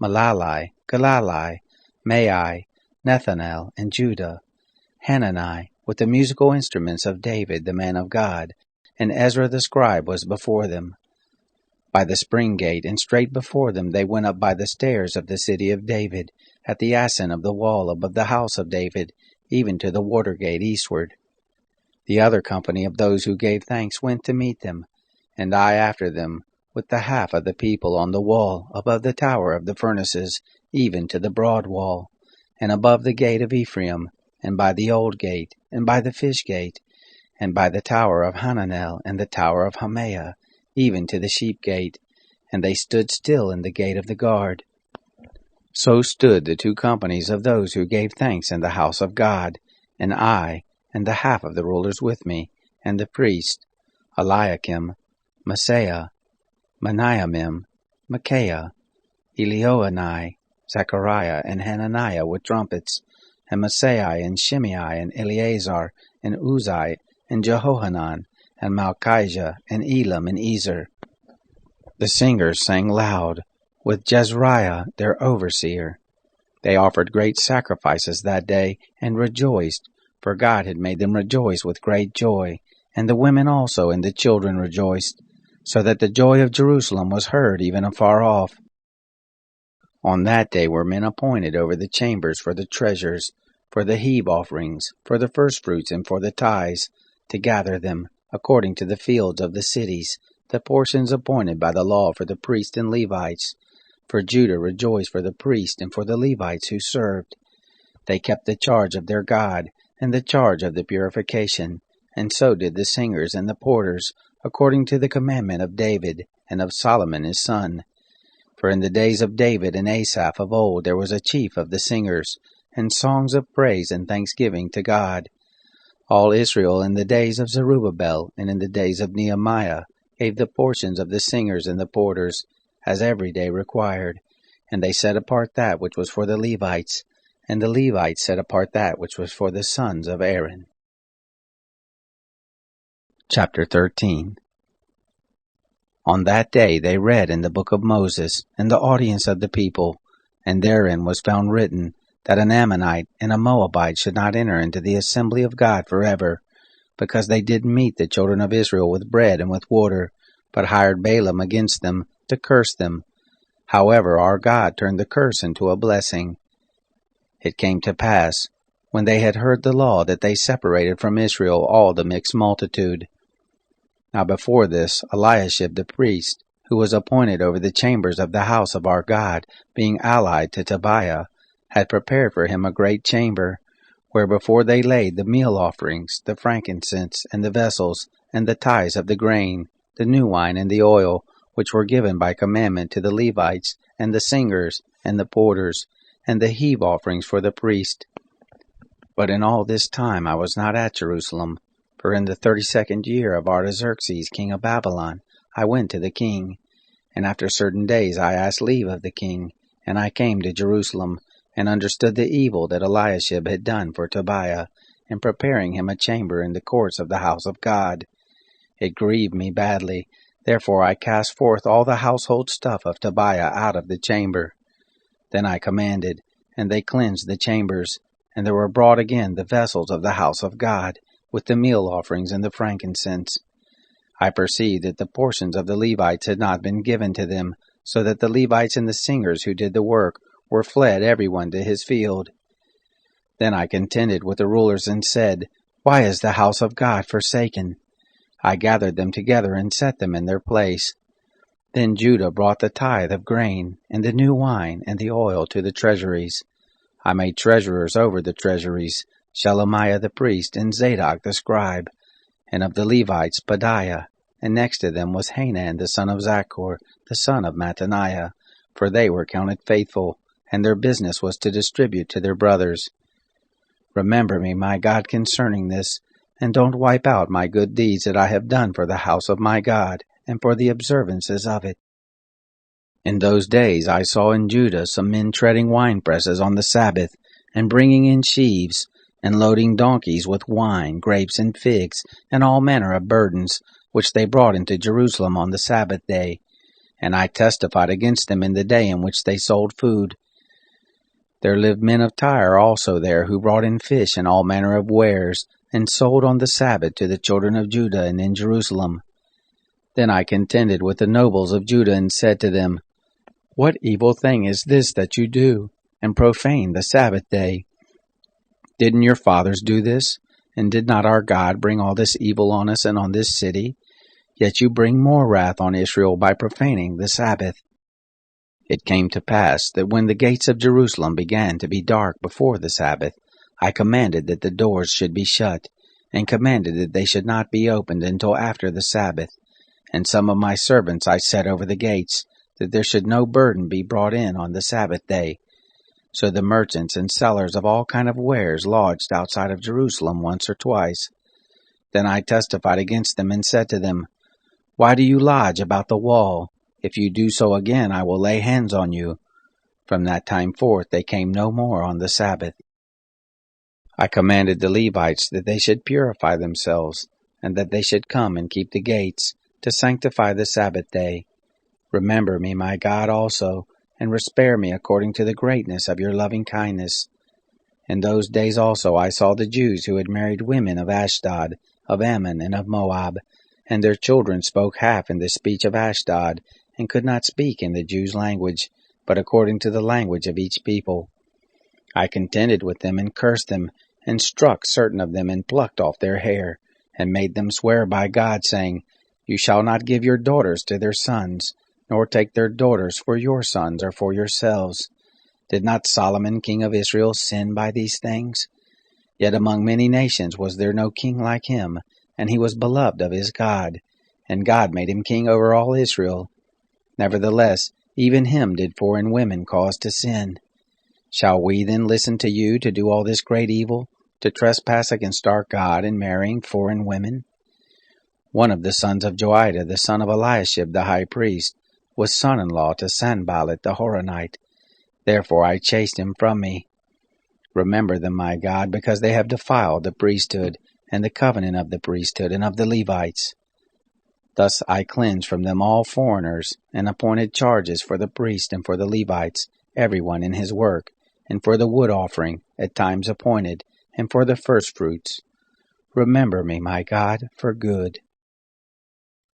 Malalai, Galalai, Maai, Nethanel, and Judah, Hanani, with the musical instruments of David the man of God, and Ezra the scribe was before them. By the spring gate, and straight before them they went up by the stairs of the city of David, at the ascent of the wall above the house of David, even to the water gate eastward. The other company of those who gave thanks went to meet them, and I after them, with the half of the people on the wall, above the tower of the furnaces, even to the broad wall, and above the gate of Ephraim, and by the old gate, and by the fish gate, and by the tower of Hananel, and the tower of Hamea, even to the sheep gate, and they stood still in the gate of the guard. So stood the 2 companies of those who gave thanks in the house of God, and I, and the half of the rulers with me, and the priest, Eliakim, Maaseiah, Meniamim, Micaiah, Elioenai, Zechariah, and Hananiah with trumpets, and Maaseiah, and Shimei, and Eleazar, and Uzai, and Jehohanan, and Malchijah, and Elam, and Ezer. The singers sang loud, with Jezreiah their overseer. They offered great sacrifices that day, and rejoiced, for God had made them rejoice with great joy, and the women also and the children rejoiced, so that the joy of Jerusalem was heard even afar off. On that day were men appointed over the chambers for the treasures, for the heave offerings, for the firstfruits, and for the tithes, to gather them, according to the fields of the cities, the portions appointed by the law for the priests and Levites. For Judah rejoiced for the priests and for the Levites who served. They kept the charge of their God, and the charge of the purification, and so did the singers and the porters, according to the commandment of David, and of Solomon his son. For in the days of David and Asaph of old there was a chief of the singers, and songs of praise and thanksgiving to God. All Israel in the days of Zerubbabel and in the days of Nehemiah gave the portions of the singers and the porters, as every day required, and they set apart that which was for the Levites, and the Levites set apart that which was for the sons of Aaron. Chapter 13. On that day they read in the book of Moses in the audience of the people, and therein was found written that an Ammonite and a Moabite should not enter into the assembly of God forever, because they did meet the children of Israel with bread and with water, but hired Balaam against them to curse them. However, our God turned the curse into a blessing. It came to pass, when they had heard the law, that they separated from Israel all the mixed multitude. Now before this, Eliashib the priest, who was appointed over the chambers of the house of our God, being allied to Tobiah, had prepared for him a great chamber, where before they laid the meal offerings, the frankincense, and the vessels, and the tithes of the grain, the new wine, and the oil, which were given by commandment to the Levites, and the singers, and the porters, and the heave offerings for the priest. But in all this time I was not at Jerusalem, for in the 32nd year of Artaxerxes king of Babylon I went to the king, and after certain days I asked leave of the king, and I came to Jerusalem, and understood the evil that Eliashib had done for Tobiah, in preparing him a chamber in the courts of the house of God. It grieved me badly, therefore I cast forth all the household stuff of Tobiah out of the chamber. Then I commanded, and they cleansed the chambers, and there were brought again the vessels of the house of God, with the meal offerings and the frankincense. I perceived that the portions of the Levites had not been given to them, so that the Levites and the singers who did the work were fled every one to his field. Then I contended with the rulers and said, Why is the house of God forsaken? I gathered them together and set them in their place. Then Judah brought the tithe of grain, and the new wine, and the oil to the treasuries. I made treasurers over the treasuries, Shelemiah the priest, and Zadok the scribe, and of the Levites Pedaiah, and next to them was Hanan the son of Zaccur, the son of Mattaniah, for they were counted faithful, and their business was to distribute to their brothers. Remember me, my God, concerning this, and don't wipe out my good deeds that I have done for the house of my God, and for the observances of it. In those days I saw in Judah some men treading winepresses on the Sabbath, and bringing in sheaves, and loading donkeys with wine, grapes, and figs, and all manner of burdens, which they brought into Jerusalem on the Sabbath day. And I testified against them in the day in which they sold food. There lived men of Tyre also there, who brought in fish and all manner of wares, and sold on the Sabbath to the children of Judah and in Jerusalem. Then I contended with the nobles of Judah, and said to them, What evil thing is this that you do, and profane the Sabbath day? Didn't your fathers do this? And did not our God bring all this evil on us and on this city? Yet you bring more wrath on Israel by profaning the Sabbath. It came to pass that when the gates of Jerusalem began to be dark before the Sabbath, I commanded that the doors should be shut, and commanded that they should not be opened until after the Sabbath. And some of my servants I set over the gates, that there should no burden be brought in on the Sabbath day. So the merchants and sellers of all kind of wares lodged outside of Jerusalem once or twice. Then I testified against them, and said to them, Why do you lodge about the wall? If you do so again, I will lay hands on you. From that time forth they came no more on the Sabbath. I commanded the Levites that they should purify themselves, and that they should come and keep the gates, to sanctify the Sabbath day. Remember me, my God, also, and spare me according to the greatness of your loving kindness. In those days also I saw the Jews who had married women of Ashdod, of Ammon, and of Moab, and their children spoke half in the speech of Ashdod, and could not speak in the Jews' language, but according to the language of each people. I contended with them, and cursed them, and struck certain of them, and plucked off their hair, and made them swear by God, saying, You shall not give your daughters to their sons, nor take their daughters for your sons or for yourselves. Did not Solomon king of Israel sin by these things? Yet among many nations was there no king like him, and he was beloved of his God, and God made him king over all Israel. Nevertheless, even him did foreign women cause to sin. Shall we then listen to you to do all this great evil, to trespass against our God in marrying foreign women? One of the sons of Joiada, the son of Eliashib the high priest, was son-in-law to Sanballat the Horonite. Therefore I chased him from me. Remember them, my God, because they have defiled the priesthood, and the covenant of the priesthood, and of the Levites. Thus I cleansed from them all foreigners, and appointed charges for the priest and for the Levites, every one in his work, and for the wood offering, at times appointed, and for the firstfruits. Remember me, my God, for good.